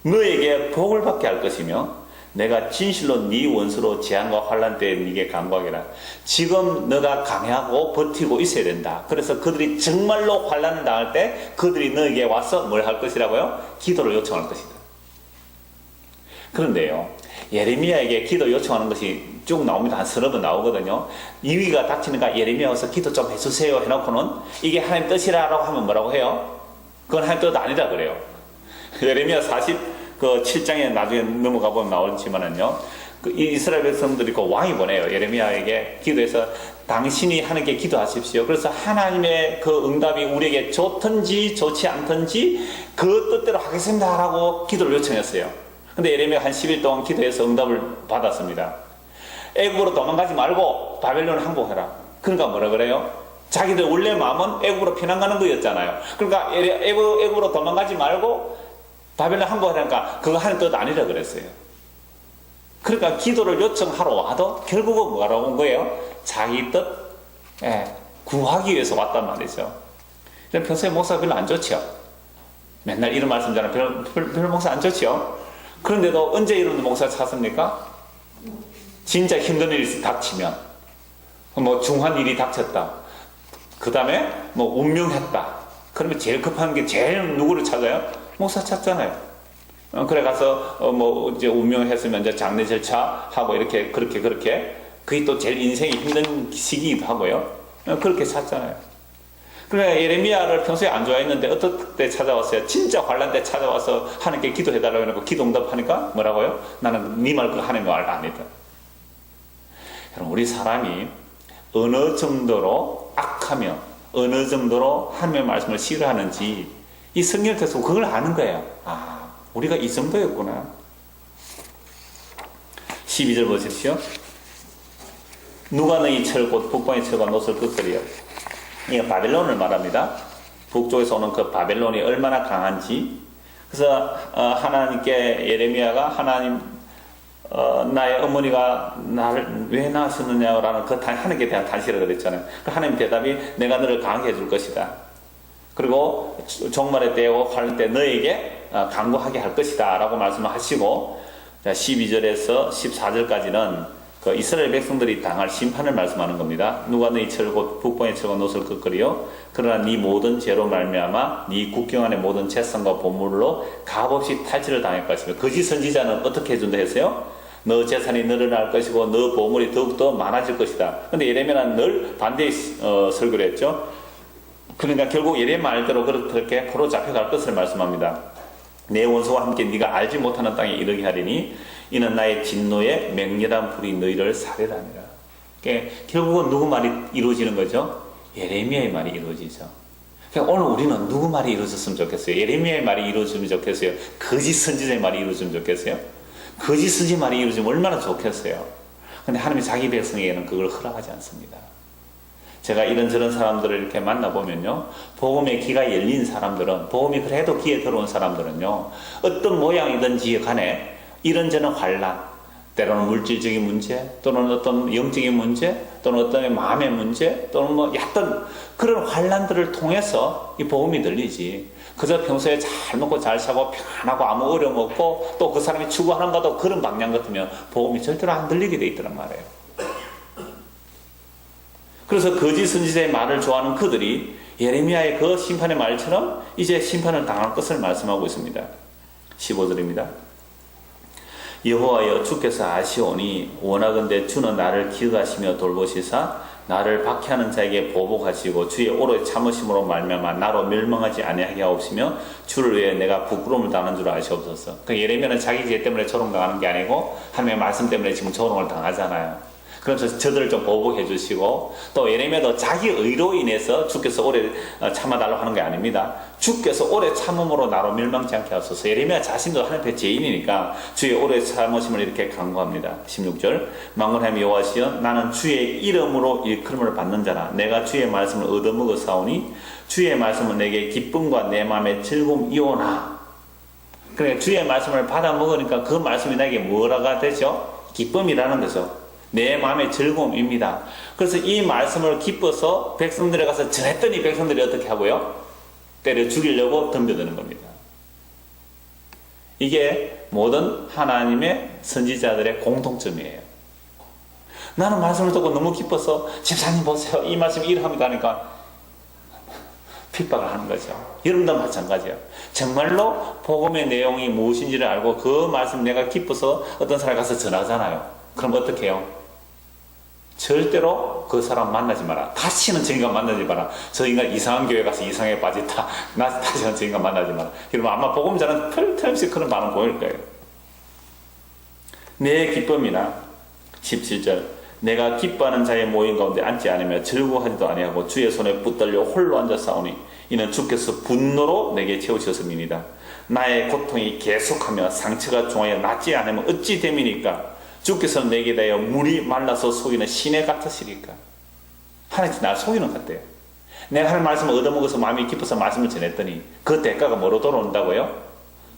너에게 복을 받게 할 것이며 내가 진실로 네 원수로 재앙과 환난 때에 네게 간구하게라. 지금 너가 강하고 버티고 있어야 된다. 그래서 그들이 정말로 환난을 당할 때 그들이 너에게 와서 뭘 할 것이라고요? 기도를 요청할 것이다. 그런데요, 예레미야에게 기도 요청하는 것이 쭉 나옵니다. 한 서너 번 나오거든요. 위기가 닥치니까 예레미야 와서 기도 좀 해주세요 해놓고는 이게 하나님 뜻이라고 하면 뭐라고 해요? 그건 하나님 뜻 아니라 그래요. 예레미야 47장에 나중에 넘어가 보면 나오지만은요, 이스라엘 백성들이 그 왕이 보내요. 예레미야에게 기도해서 당신이 하나님께 기도하십시오. 그래서 하나님의 그 응답이 우리에게 좋든지 좋지 않든지 그 뜻대로 하겠습니다 라고 기도를 요청했어요. 근데 예레미야가 한 10일 동안 기도해서 응답을 받았습니다. 애국으로 도망가지 말고 바벨론을 항복해라. 그러니까 뭐라 그래요? 자기들 원래 마음은 애국으로 피난 가는 거였잖아요. 그러니까 애국으로 도망가지 말고 바벨론 항복하니까 그거 하는 뜻 아니라 그랬어요. 그러니까 기도를 요청하러 와도 결국은 뭐라고 온 거예요? 자기 뜻 구하기 위해서 왔단 말이죠. 평소에 목사가 별로 안 좋죠. 맨날 이런 말씀잖아요. 별 목사 안 좋죠. 그런데도 언제 이런 목사 찾습니까? 진짜 힘든 일이 닥치면, 뭐 중한 일이 닥쳤다. 그 다음에 뭐 운명했다. 그러면 제일 급한 게 제일 누구를 찾아요? 목사 찾잖아요. 그래 가서 뭐 이제 운명했으면 이제 장례 절차 하고 이렇게 그렇게 그게 또 제일 인생이 힘든 시기이기도 하고요. 그렇게 찾잖아요. 그러니까 예레미야를 평소에 안 좋아했는데 어떨 때 찾아왔어요? 진짜 환난 때 찾아와서 하나님께 기도해달라고 해놓고 기도 응답하니까 뭐라고요? 나는 네 말 그 하나님 말 아니다. 여러분, 우리 사람이 어느 정도로 악하며 어느 정도로 하나님의 말씀을 싫어하는지 이 성경을 통해서 그걸 아는 거예요. 아, 우리가 이 정도였구나. 12절 보십시오. 누가 너희 철 곧 북방의 철과 노을 끄끄리요. 이게 바벨론을 말합니다. 북쪽에서 오는 그 바벨론이 얼마나 강한지. 그래서 하나님께 예레미야가 하나님 나의 어머니가 나를 왜 낳았느냐라는 그 하나님께 대한 단시를 그랬잖아요. 그 하나님 대답이 내가 너를 강하게 해줄 것이다. 그리고 종말의 때와 환난 때 너에게 강구하게 할 것이다 라고 말씀을 하시고 12절에서 14절까지는 그 이스라엘 백성들이 당할 심판을 말씀하는 겁니다. 누가 너희 철 곧 북방의 철과 노을 끄끄리요. 그러나 네 모든 죄로 말미암아 네 국경 안의 모든 재산과 보물로 값없이 탈취를 당할 것이며 거짓 선지자는 어떻게 해준다 했어요? 너 재산이 늘어날 것이고 너 보물이 더욱더 많아질 것이다. 근데 예레미야는 늘 반대의 설교를 했죠. 그러니까 결국 예레미야 말대로 그렇게 포로 잡혀갈 것을 말씀합니다. 내 원수와 함께 네가 알지 못하는 땅에 이르게 하리니 이는 나의 진노의 맹렬한 불이 너희를 살해하니라. 그러니까 결국은 누구 말이 이루어지는 거죠? 예레미야의 말이 이루어지죠. 그러니까 오늘 우리는 누구 말이 이루어졌으면 좋겠어요? 예레미야의 말이 이루어지면 좋겠어요? 거짓 선지자의 말이 이루어지면 좋겠어요? 거짓 선지 말이 이루어지면 얼마나 좋겠어요? 근데 하나님이 자기 백성에게는 그걸 허락하지 않습니다. 제가 이런저런 사람들을 이렇게 만나보면요, 복음의 귀가 열린 사람들은, 복음이 그래도 귀에 들어온 사람들은요, 어떤 모양이든지 간에 이런저런 환난, 때로는 물질적인 문제, 또는 어떤 영적인 문제, 또는 어떤 마음의 문제, 또는 뭐 어떤 그런 환난들을 통해서 이 복음이 들리지. 그저 평소에 잘 먹고 잘 사고 편하고 아무 어려움 없고 또 그 사람이 추구하는 것도 그런 방향 같으면 복음이 절대로 안 들리게 돼 있더란 말이에요. 그래서 거짓 선지자의 말을 좋아하는 그들이 예레미야의 그 심판의 말처럼 이제 심판을 당할 것을 말씀하고 있습니다. 15절입니다. 여호와여 주께서 아시오니 원하건대 주는 나를 기억하시며 돌보시사 나를 박해하는 자에게 보복하시고 주의 오래 참으심으로 말미암아 나로 멸망하지 아니하게 하옵시며 주를 위해 내가 부끄러움을 당하는 줄 아시옵소서. 그 예레미야는 자기 죄 때문에 조롱당하는 게 아니고 하나님의 말씀 때문에 지금 조롱을 당하잖아요. 그래서 저들을 좀 보복해 주시고, 또 예레미야도 자기 의로 인해서 주께서 오래 참아달라고 하는 게 아닙니다. 주께서 오래 참음으로 나로 멸망치 않게 하소서. 예레미야 자신도 하나님 앞에 죄인이니까 주의 오래 참으심을 이렇게 간구합니다. 16절 만군의 여호와시여 나는 주의 이름으로 일컬음을 받는 자라. 내가 주의 말씀을 얻어먹어 사오니 주의 말씀은 내게 기쁨과 내 마음의 즐거움이오나. 그러니까 주의 말씀을 받아 먹으니까 그 말씀이 나에게 뭐라가 되죠? 기쁨이라는 거죠. 내 마음의 즐거움입니다. 그래서 이 말씀을 기뻐서 백성들에 가서 전했더니 백성들이 어떻게 하고요? 때려 죽이려고 덤벼드는 겁니다. 이게 모든 하나님의 선지자들의 공통점이에요. 나는 말씀을 듣고 너무 기뻐서 집사님 보세요. 이 말씀이 이러합니다 하니까 핍박을 하는 거죠. 여러분도 마찬가지예요. 정말로 복음의 내용이 무엇인지를 알고 그 말씀 내가 기뻐서 어떤 사람에 가서 전하잖아요. 그럼 어떻게 해요? 절대로 그 사람 만나지 마라. 다시는 저 인간 만나지 마라. 저 인간 이상한 교회 가서 이상하게 빠졌다. 나 다시는 저 인간 만나지 마라. 여러분 아마 복음자는 틀림없이 그런 반응 보일 거예요. 내 기쁨이나 17절 내가 기뻐하는 자의 모임 가운데 앉지 않으며 즐거워하지도 아니하고 주의 손에 붙들려 홀로 앉아 싸우니 이는 주께서 분노로 내게 채우셨음이니이다. 나의 고통이 계속하며 상처가 종하여 낫지 않으면 어찌 됨이니까 주께서는 내게 대하여 물이 말라서 속이는 시내 같으시리까. 하나님 날 속이는 것 같아요. 내가 하나님 말씀을 얻어먹어서 마음이 깊어서 말씀을 전했더니 그 대가가 뭐로 돌아온다고요?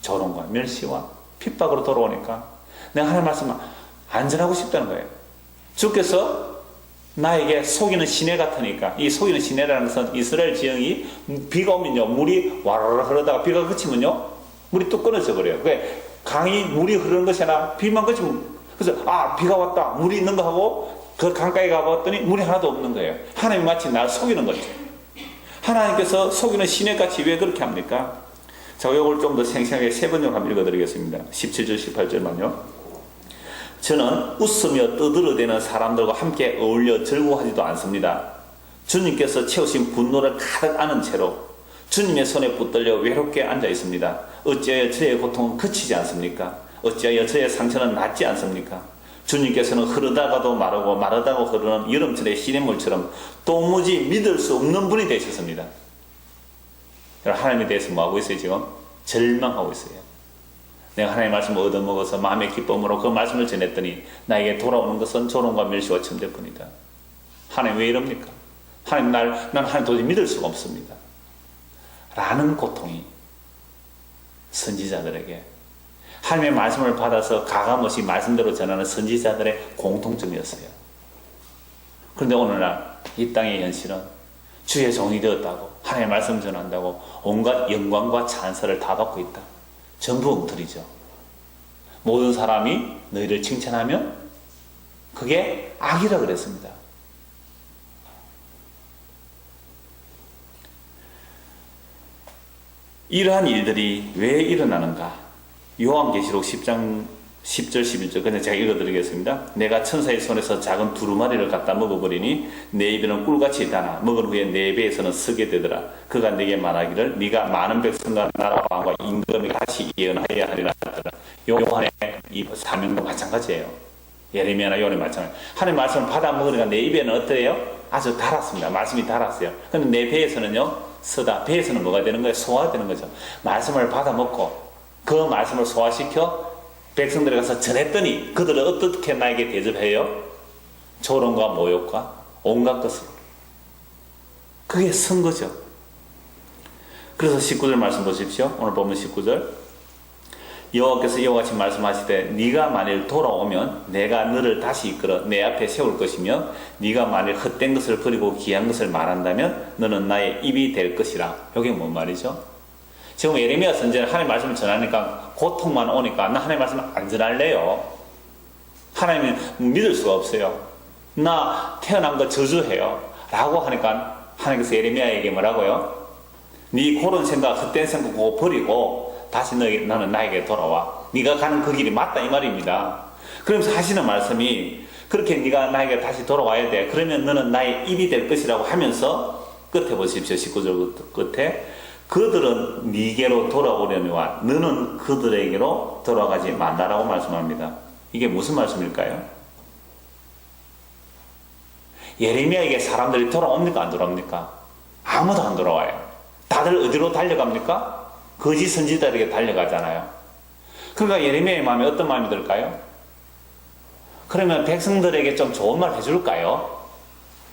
조롱과 멸시와 핍박으로 돌아오니까 내가 하나님 말씀을 안 전하고 싶다는 거예요. 주께서 나에게 속이는 시내 같으니까. 이 속이는 시내라는 것은 이스라엘 지형이 비가 오면요 물이 와르르 흐르다가 비가 그치면요 물이 뚝 끊어져 버려요. 그러니까 강이 물이 흐르는 것이 아니라 비만 그치면, 그래서 비가 왔다 물이 있는 거 하고 그 강가에 가봤더니 물이 하나도 없는 거예요. 하나님이 마치 나를 속이는 거죠. 하나님께서 속이는 시내같이 왜 그렇게 합니까? 자, 이걸 좀 더 생생하게 세 번역을 한번 읽어드리겠습니다. 17절 18절만요. 저는 웃으며 떠들어대는 사람들과 함께 어울려 즐거워하지도 않습니다. 주님께서 채우신 분노를 가득 안은 채로 주님의 손에 붙들려 외롭게 앉아 있습니다. 어찌하여 저의 고통은 그치지 않습니까? 어찌하여 저의 상처는 낫지 않습니까? 주님께서는 흐르다가도 마르고 마르다고 흐르는 여름철의 시냇물처럼 도무지 믿을 수 없는 분이 되셨습니다. 하나님에 대해서 뭐하고 있어요 지금? 절망하고 있어요. 내가 하나님의 말씀을 얻어먹어서 마음의 기쁨으로 그 말씀을 전했더니 나에게 돌아오는 것은 조롱과 멸시와 천대뿐이다. 하나님 왜 이럽니까? 하나님 난 하나님 도저히 믿을 수가 없습니다. 라는 고통이 선지자들에게, 하나님의 말씀을 받아서 가감없이 말씀대로 전하는 선지자들의 공통점이었어요. 그런데 오늘날 이 땅의 현실은 주의 종이 되었다고, 하나님의 말씀 전한다고 온갖 영광과 찬사를 다 받고 있다. 전부 엉터리죠. 모든 사람이 너희를 칭찬하면 그게 악이라 그랬습니다. 이러한 일들이 왜 일어나는가? 요한계시록 10장 10절 11절 그냥 제가 읽어드리겠습니다. 내가 천사의 손에서 작은 두루마리를 갖다 먹어버리니 내 입에는 꿀같이 다나 먹은 후에 내 배에서는 쓰게 되더라. 그가 내게 말하기를 네가 많은 백성과 나라와 왕과 임금이 같이 예언하여야 하리라 하더라. 요한의 이 사명도 마찬가지예요. 예레미야나 요한이 마찬가지. 하나님 말씀을 받아 먹으니까 내 입에는 어때요? 아주 달았습니다. 말씀이 달았어요. 근데 내 배에서는요 쓰다. 배에서는 뭐가 되는 거예요? 소화되는 거죠. 말씀을 받아 먹고 그 말씀을 소화시켜 백성들에 가서 전했더니 그들은 어떻게 나에게 대접해요? 조롱과 모욕과 온갖 것을. 그게 선거죠. 그래서 19절 말씀 보십시오. 오늘 보면 19절. 여호와께서 이와 같이 말씀하시되 네가 만일 돌아오면 내가 너를 다시 이끌어 내 앞에 세울 것이며 네가 만일 헛된 것을 버리고 귀한 것을 말한다면 너는 나의 입이 될 것이라. 이게 뭔 말이죠? 지금 예레미야 선지자는 하나님 말씀을 전하니까 고통만 오니까 나 하나님 말씀을 안 전할래요. 하나님은 믿을 수가 없어요. 나 태어난 거 저주해요 라고 하니까 하나님께서 예레미야에게 뭐라고요? 네 그런 생각, 헛된 생각 그거 버리고 다시 나는 나에게 돌아와. 네가 가는 그 길이 맞다 이 말입니다. 그러면서 하시는 말씀이 그렇게 네가 나에게 다시 돌아와야 돼. 그러면 너는 나의 입이 될 것이라고 하면서 끝에 보십시오. 19절 끝에 그들은 네게로 돌아오려니와 너는 그들에게로 돌아가지 말라라고 말씀합니다. 이게 무슨 말씀일까요? 예레미야에게 사람들이 돌아옵니까? 안 돌아옵니까? 아무도 안 돌아와요. 다들 어디로 달려갑니까? 거짓 선지자들에게 달려가잖아요. 그러니까 예레미야의 마음에 어떤 마음이 들까요? 그러면 백성들에게 좀 좋은 말 해줄까요?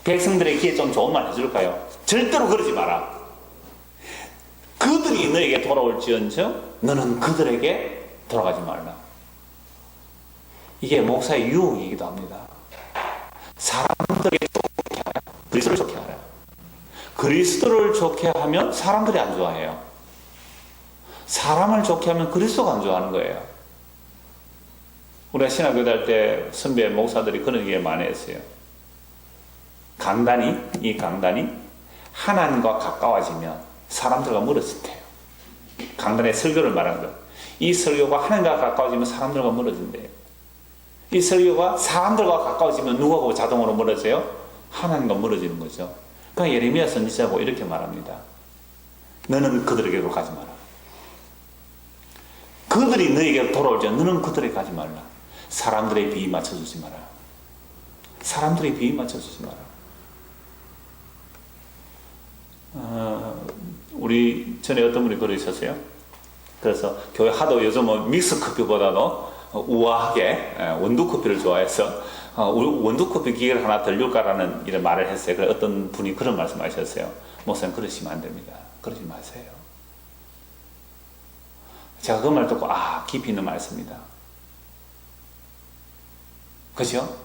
백성들의 귀에 좀 좋은 말 해줄까요? 절대로 그러지 마라. 그들이 너에게 돌아올지언정 너는 그들에게 돌아가지 말라. 이게 목사의 유혹이기도 합니다. 사람들에게 좋게 하라. 그리스도를 좋게 하라. 그리스도를 좋게 하면 사람들이 안 좋아해요. 사람을 좋게 하면 그리스도가 안 좋아하는 거예요. 우리가 신학교 다닐 때 선배 목사들이 그런 얘기를 많이 했어요. 이 강단이 하나님과 가까워지면 사람들과 멀어진대요. 강단의 설교를 말하는 거예요. 이 설교가 하나님과 가까워지면 사람들과 멀어진대요. 이 설교가 사람들과 가까워지면 누구하고 자동으로 멀어져요? 하나님과 멀어지는 거죠. 그러니까 예레미야 선지자고 이렇게 말합니다. 너는 그들에게로 가지 마라. 그들이 너에게 돌아올 때 너는 그들에게 가지 말라. 사람들의 비위 맞춰주지 마라. 사람들의 비위 맞춰주지 마라. 우리 전에 어떤 분이 그러셨어요. 그래서 교회 하도 요즘은 믹스 커피보다도 우아하게 원두 커피를 좋아해서 원두 커피 기계를 하나 더 줄까라는 이런 말을 했어요. 그래서 어떤 분이 그런 말씀하셨어요. 목사님 그러시면 안 됩니다. 그러지 마세요. 제가 그 말 듣고 깊이 있는 말씀이다. 그죠?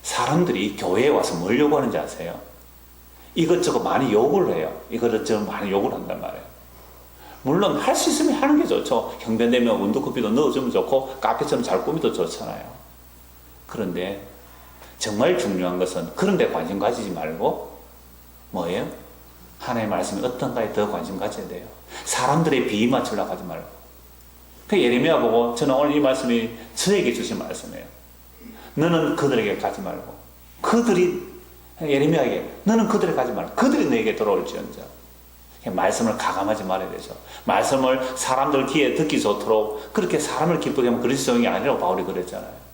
사람들이 교회에 와서 뭘 요구하는지 아세요? 이것저것 많이 요구를 해요. 이것저것 많이 요구를 한단 말이에요. 물론 할 수 있으면 하는 게 좋죠. 형편되면 원두커피도 넣어주면 좋고 카페처럼 잘 꾸미도 좋잖아요. 그런데 정말 중요한 것은 그런 데 관심 가지지 말고 뭐예요? 하나님의 말씀이 어떤가에 더 관심 가져야 돼요. 사람들의 비위 맞추려고 하지 말고. 그 예레미야 보고 저는 오늘 이 말씀이 저에게 주신 말씀이에요. 너는 그들에게 가지 말고 그들이 예레미야에게 너는 그들에게 가지 말고 그들이 너에게 돌아올지언정. 말씀을 가감하지 말아야 되죠. 말씀을 사람들 귀에 듣기 좋도록 그렇게 사람을 기쁘게 하면 그리스도인이 아니라고 바울이 그랬잖아요.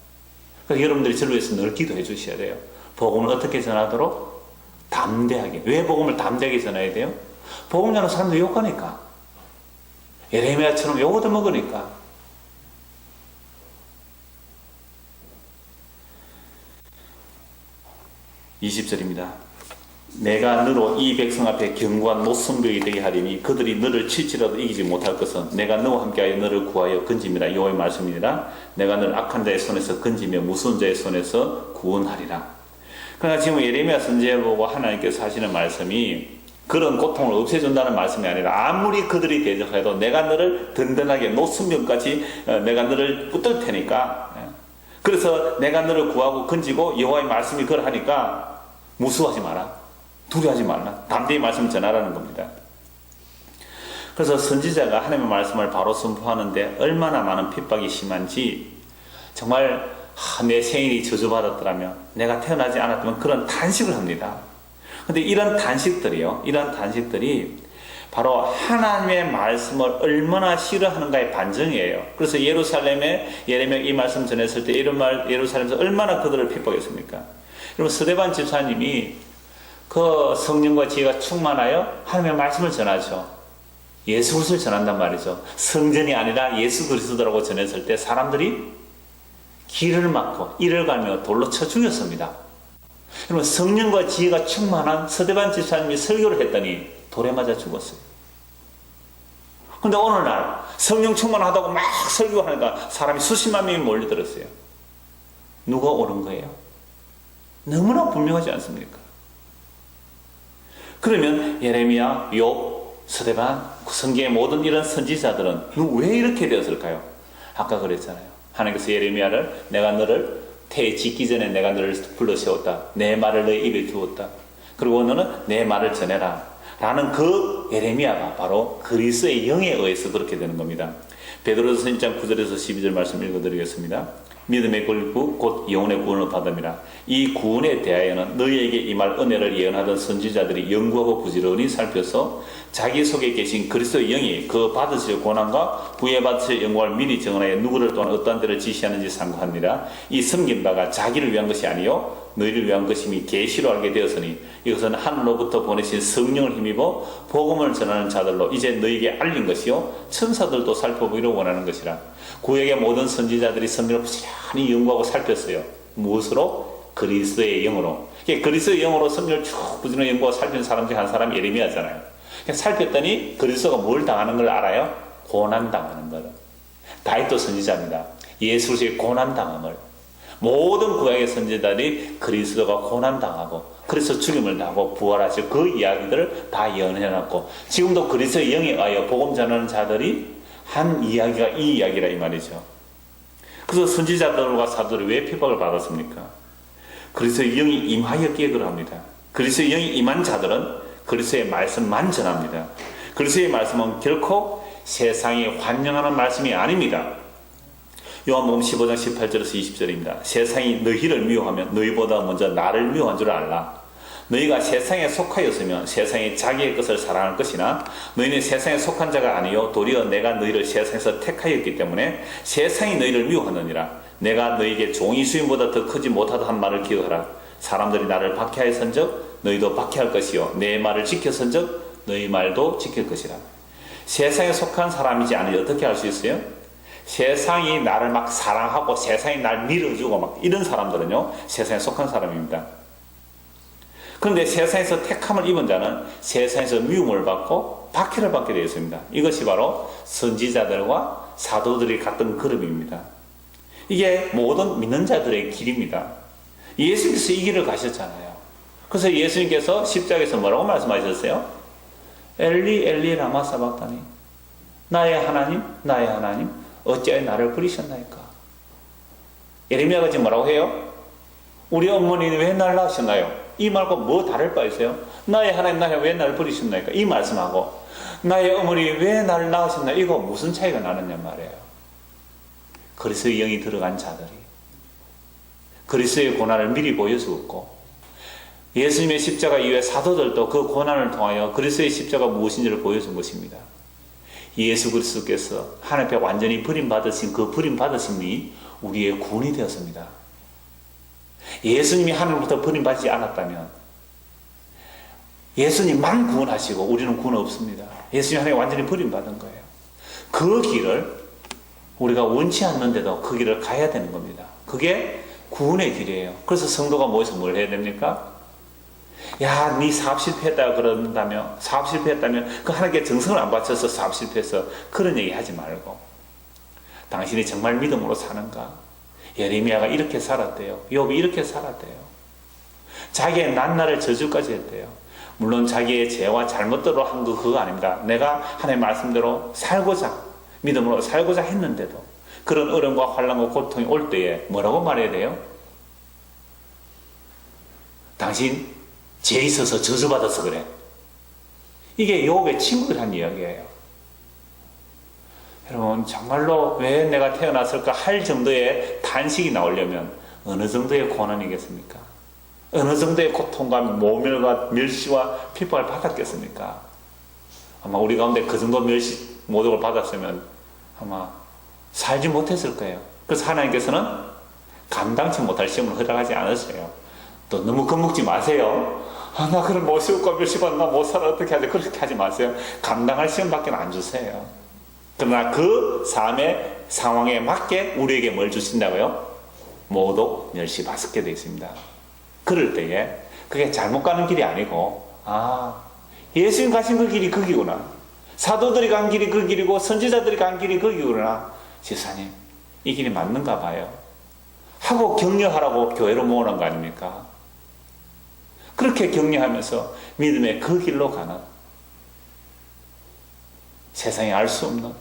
그래서 여러분들이 저를 위해서 늘 기도해 주셔야 돼요. 복음을 어떻게 전하도록? 담대하게. 왜 복음을 담대하게 전해야 돼요? 복음 전하는 사람들 욕하니까. 예레미야처럼 욕을 먹으니까. 20절입니다. 내가 너로 이 백성 앞에 견고한 노선벽이 되게 하리니 그들이 너를 칠지라도 이기지 못할 것은 내가 너와 함께하여 너를 구하여 건집니다. 여호와의 말씀이니라. 내가 너를 악한 자의 손에서 건지며 무서운 자의 손에서 구원하리라. 그러니까 지금 예레미야 선지자를 보고 하나님께서 하시는 말씀이 그런 고통을 없애준다는 말씀이 아니라 아무리 그들이 대적해도 내가 너를 든든하게 노순병까지 내가 너를 붙들 테니까 그래서 내가 너를 구하고 건지고 여호와의 말씀이 그걸 하니까 무수하지 마라. 두려워하지 말라. 담대히 말씀을 전하라는 겁니다. 그래서 선지자가 하나님의 말씀을 바로 선포하는데 얼마나 많은 핍박이 심한지 정말 내 생일이 저주받았더라면 내가 태어나지 않았다면 그런 탄식을 합니다. 근데 이런 단식들이 바로 하나님의 말씀을 얼마나 싫어하는가의 반증이에요. 그래서 예루살렘에 예레미야 이 말씀 전했을 때 예루살렘에서 얼마나 그들을 핍박했습니까? 여러분 스데반 집사님이 그 성령과 지혜가 충만하여 하나님의 말씀을 전하죠. 예수 그리스도를 전한단 말이죠. 성전이 아니라 예수 그리스도라고 전했을 때 사람들이 길을 막고 이를 갈며 돌로 쳐 죽였습니다. 여러분, 성령과 지혜가 충만한 스데반 집사님이 설교를 했더니 돌에 맞아 죽었어요. 근데 어느 날 성령 충만하다고 막 설교하니까 사람이 수십만 명이 몰려들었어요. 누가 옳은 거예요? 너무나 분명하지 않습니까? 그러면 예레미야, 욥, 스데반, 성경의 모든 이런 선지자들은 왜 이렇게 되었을까요? 아까 그랬잖아요. 하나님께서 예레미야를 내가 너를 태에 짓기 전에 내가 너를 불러 세웠다. 내 말을 너의 입에 두었다. 그리고 너는 내 말을 전해라. 라는 그 예레미야가 바로 그리스도의 영에 의해서 그렇게 되는 겁니다. 베드로서 1장 9절에서 12절 말씀 읽어드리겠습니다. 믿음의 결국 곧 영혼의 구원을 받음이라. 이 구원에 대하여는 너희에게 임할 은혜를 예언하던 선지자들이 연구하고 부지런히 살펴서 자기 속에 계신 그리스도의 영이 그 받으실 고난과 부여받으실 영광을 미리 정하여 누구를 또한 어떠한 데를 지시하는지 상고합니다. 이 섬긴 바가 자기를 위한 것이 아니요 너희를 위한 것임이 계시로 알게 되었으니 이것은 하늘로부터 보내신 성령을 힘입어 복음을 전하는 자들로 이제 너희에게 알린 것이요 천사들도 살펴보기를 원하는 것이라. 구약의 모든 선지자들이 성경을 부지런히 연구하고 살폈어요. 무엇으로? 그리스도의 영으로. 그리스도의 영으로 성경을 쭉 부지런히 연구하고 살핀 사람 중 한 사람이 예레미야잖아요. 살폈더니 그리스도가 뭘 당하는 걸 알아요? 고난 당하는 걸. 다윗도 선지자입니다. 예수 그리스도의 고난 당함을. 모든 구약의 선지자들이 그리스도가 고난 당하고 그래서 죽임을 당하고 부활하시고 그 이야기들을 다 예언해놨고 지금도 그리스도의 영에 의하여 복음 전하는 자들이 한 이야기가 이 이야기라 이 말이죠. 그래서 선지자들과 사도들이 왜 핍박을 받았습니까? 그리스도의 영이 임하였기에 그러합니다. 그리스도의 영이 임한 자들은 그리스도의 말씀만 전합니다. 그리스도의 말씀은 결코 세상에 환영하는 말씀이 아닙니다. 요한복음 15장 18절에서 20절입니다. 세상이 너희를 미워하면 너희보다 먼저 나를 미워한 줄 알라. 너희가 세상에 속하였으면 세상이 자기의 것을 사랑할 것이나 너희는 세상에 속한 자가 아니요 도리어 내가 너희를 세상에서 택하였기 때문에 세상이 너희를 미워하느니라. 내가 너희에게 종이 수임보다 더 크지 못하다 한 말을 기억하라. 사람들이 나를 박해하였은즉 너희도 박해할 것이요 내 말을 지켰은즉 너희 말도 지킬 것이라. 세상에 속한 사람이지 않으니 어떻게 할 수 있어요? 세상이 나를 막 사랑하고 세상이 날 밀어주고 막 이런 사람들은요 세상에 속한 사람입니다. 그런데 세상에서 택함을 입은 자는 세상에서 미움을 받고 박해를 받게 되어 있습니다. 이것이 바로 선지자들과 사도들이 갔던 걸음입니다. 이게 모든 믿는 자들의 길입니다. 예수님께서 이 길을 가셨잖아요. 그래서 예수님께서 십자가에서 뭐라고 말씀하셨어요? 엘리 엘리 라마 사박다니 나의 하나님 나의 하나님 어찌하여 나를 버리셨나이까. 예레미야가 지금 뭐라고 해요? 우리 어머니는 왜 나를 낳으셨나요? 이 말과 뭐 다를 바 있어요? 나의 하나님 나의 왜 나를 버리셨나이까 이 말씀하고 나의 어머니 왜 나를 낳으셨나 이거 무슨 차이가 나느냐 말이에요. 그리스도의 영이 들어간 자들이 그리스도의 고난을 미리 보여주었고 예수님의 십자가 이후에 사도들도 그 고난을 통하여 그리스도의 십자가 무엇인지를 보여준 것입니다. 예수 그리스도께서 하나님 앞에 완전히 버림받으신 그 버림받으심이 우리의 구원이 되었습니다. 예수님이 하늘로부터 버림받지 않았다면 예수님만 구원하시고 우리는 구원 없습니다. 예수님 하나님 완전히 버림받은 거예요. 그 길을 우리가 원치 않는데도 그 길을 가야 되는 겁니다. 그게 구원의 길이에요. 그래서 성도가 모여서 뭘 해야 됩니까? 야, 네 사업 실패했다 그런다며 사업 실패했다면 그 하나님께 정성을 안 바쳐서 사업 실패해서 그런 얘기 하지 말고 당신이 정말 믿음으로 사는가? 예레미야가 이렇게 살았대요. 욥이 이렇게 살았대요. 자기의 낱날을 저주까지 했대요. 물론 자기의 죄와 잘못대로 한 거 그거 아닙니다. 내가 하나님의 말씀대로 살고자 믿음으로 살고자 했는데도 그런 어려움과 환난과 고통이 올 때에 뭐라고 말해야 돼요? 당신 죄 있어서 저주받아서 그래. 이게 욥의 친구들 한 이야기예요. 여러분 정말로 왜 내가 태어났을까 할 정도의 탄식이 나오려면 어느 정도의 고난이겠습니까? 어느 정도의 고통과 모멸과 멸시와 핍박을 받았겠습니까? 아마 우리 가운데 그 정도 멸시 모독을 받았으면 아마 살지 못했을 거예요. 그래서 하나님께서는 감당치 못할 시험을 허락하지 않으세요. 또 너무 겁먹지 마세요. 나 그럼 못 세울까 멸시받나 못 살아 어떻게 하지 그렇게 하지 마세요. 감당할 시험밖에 안 주세요. 그러나 그 삶의 상황에 맞게 우리에게 뭘 주신다고요? 모독 멸시 받게 되어 있습니다. 그럴 때에 그게 잘못 가는 길이 아니고, 예수님 가신 그 길이 그 길이구나. 사도들이 간 길이 그 길이고 선지자들이 간 길이 그 길이구나. 지사님, 이 길이 맞는가 봐요. 하고 격려하라고 교회로 모으는 거 아닙니까? 그렇게 격려하면서 믿음의 그 길로 가는, 세상에 알 수 없는,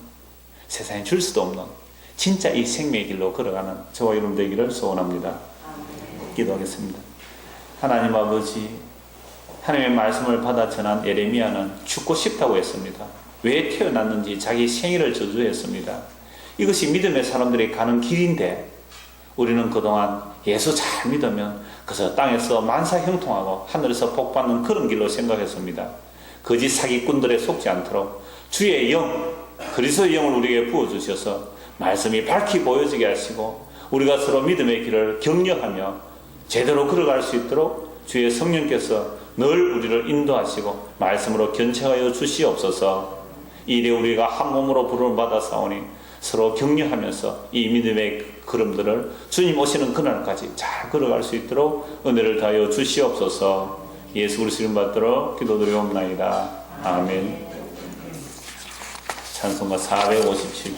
세상에 줄 수도 없는 진짜 이 생명의 길로 걸어가는 저와 여러분 되기를 소원합니다. 기도하겠습니다. 하나님 아버지, 하나님의 말씀을 받아 전한 예레미야는 죽고 싶다고 했습니다. 왜 태어났는지 자기 생일을 저주했습니다. 이것이 믿음의 사람들이 가는 길인데, 우리는 그동안 예수 잘 믿으면 그저 땅에서 만사 형통하고 하늘에서 복받는 그런 길로 생각했습니다. 거짓 사기꾼들에 속지 않도록 주의 영, 그리스도의 영을 우리에게 부어주셔서 말씀이 밝히 보여지게 하시고, 우리가 서로 믿음의 길을 격려하며 제대로 걸어갈 수 있도록 주의 성령께서 늘 우리를 인도하시고 말씀으로 견책하여 주시옵소서. 이래 우리가 한 몸으로 부름을 받아 싸우니 서로 격려하면서 이 믿음의 걸음들을 주님 오시는 그날까지 잘 걸어갈 수 있도록 은혜를 다하여 주시옵소서. 예수 그리스도 이름 받들어 기도드리옵나이다. 아멘. 찬송가 457장.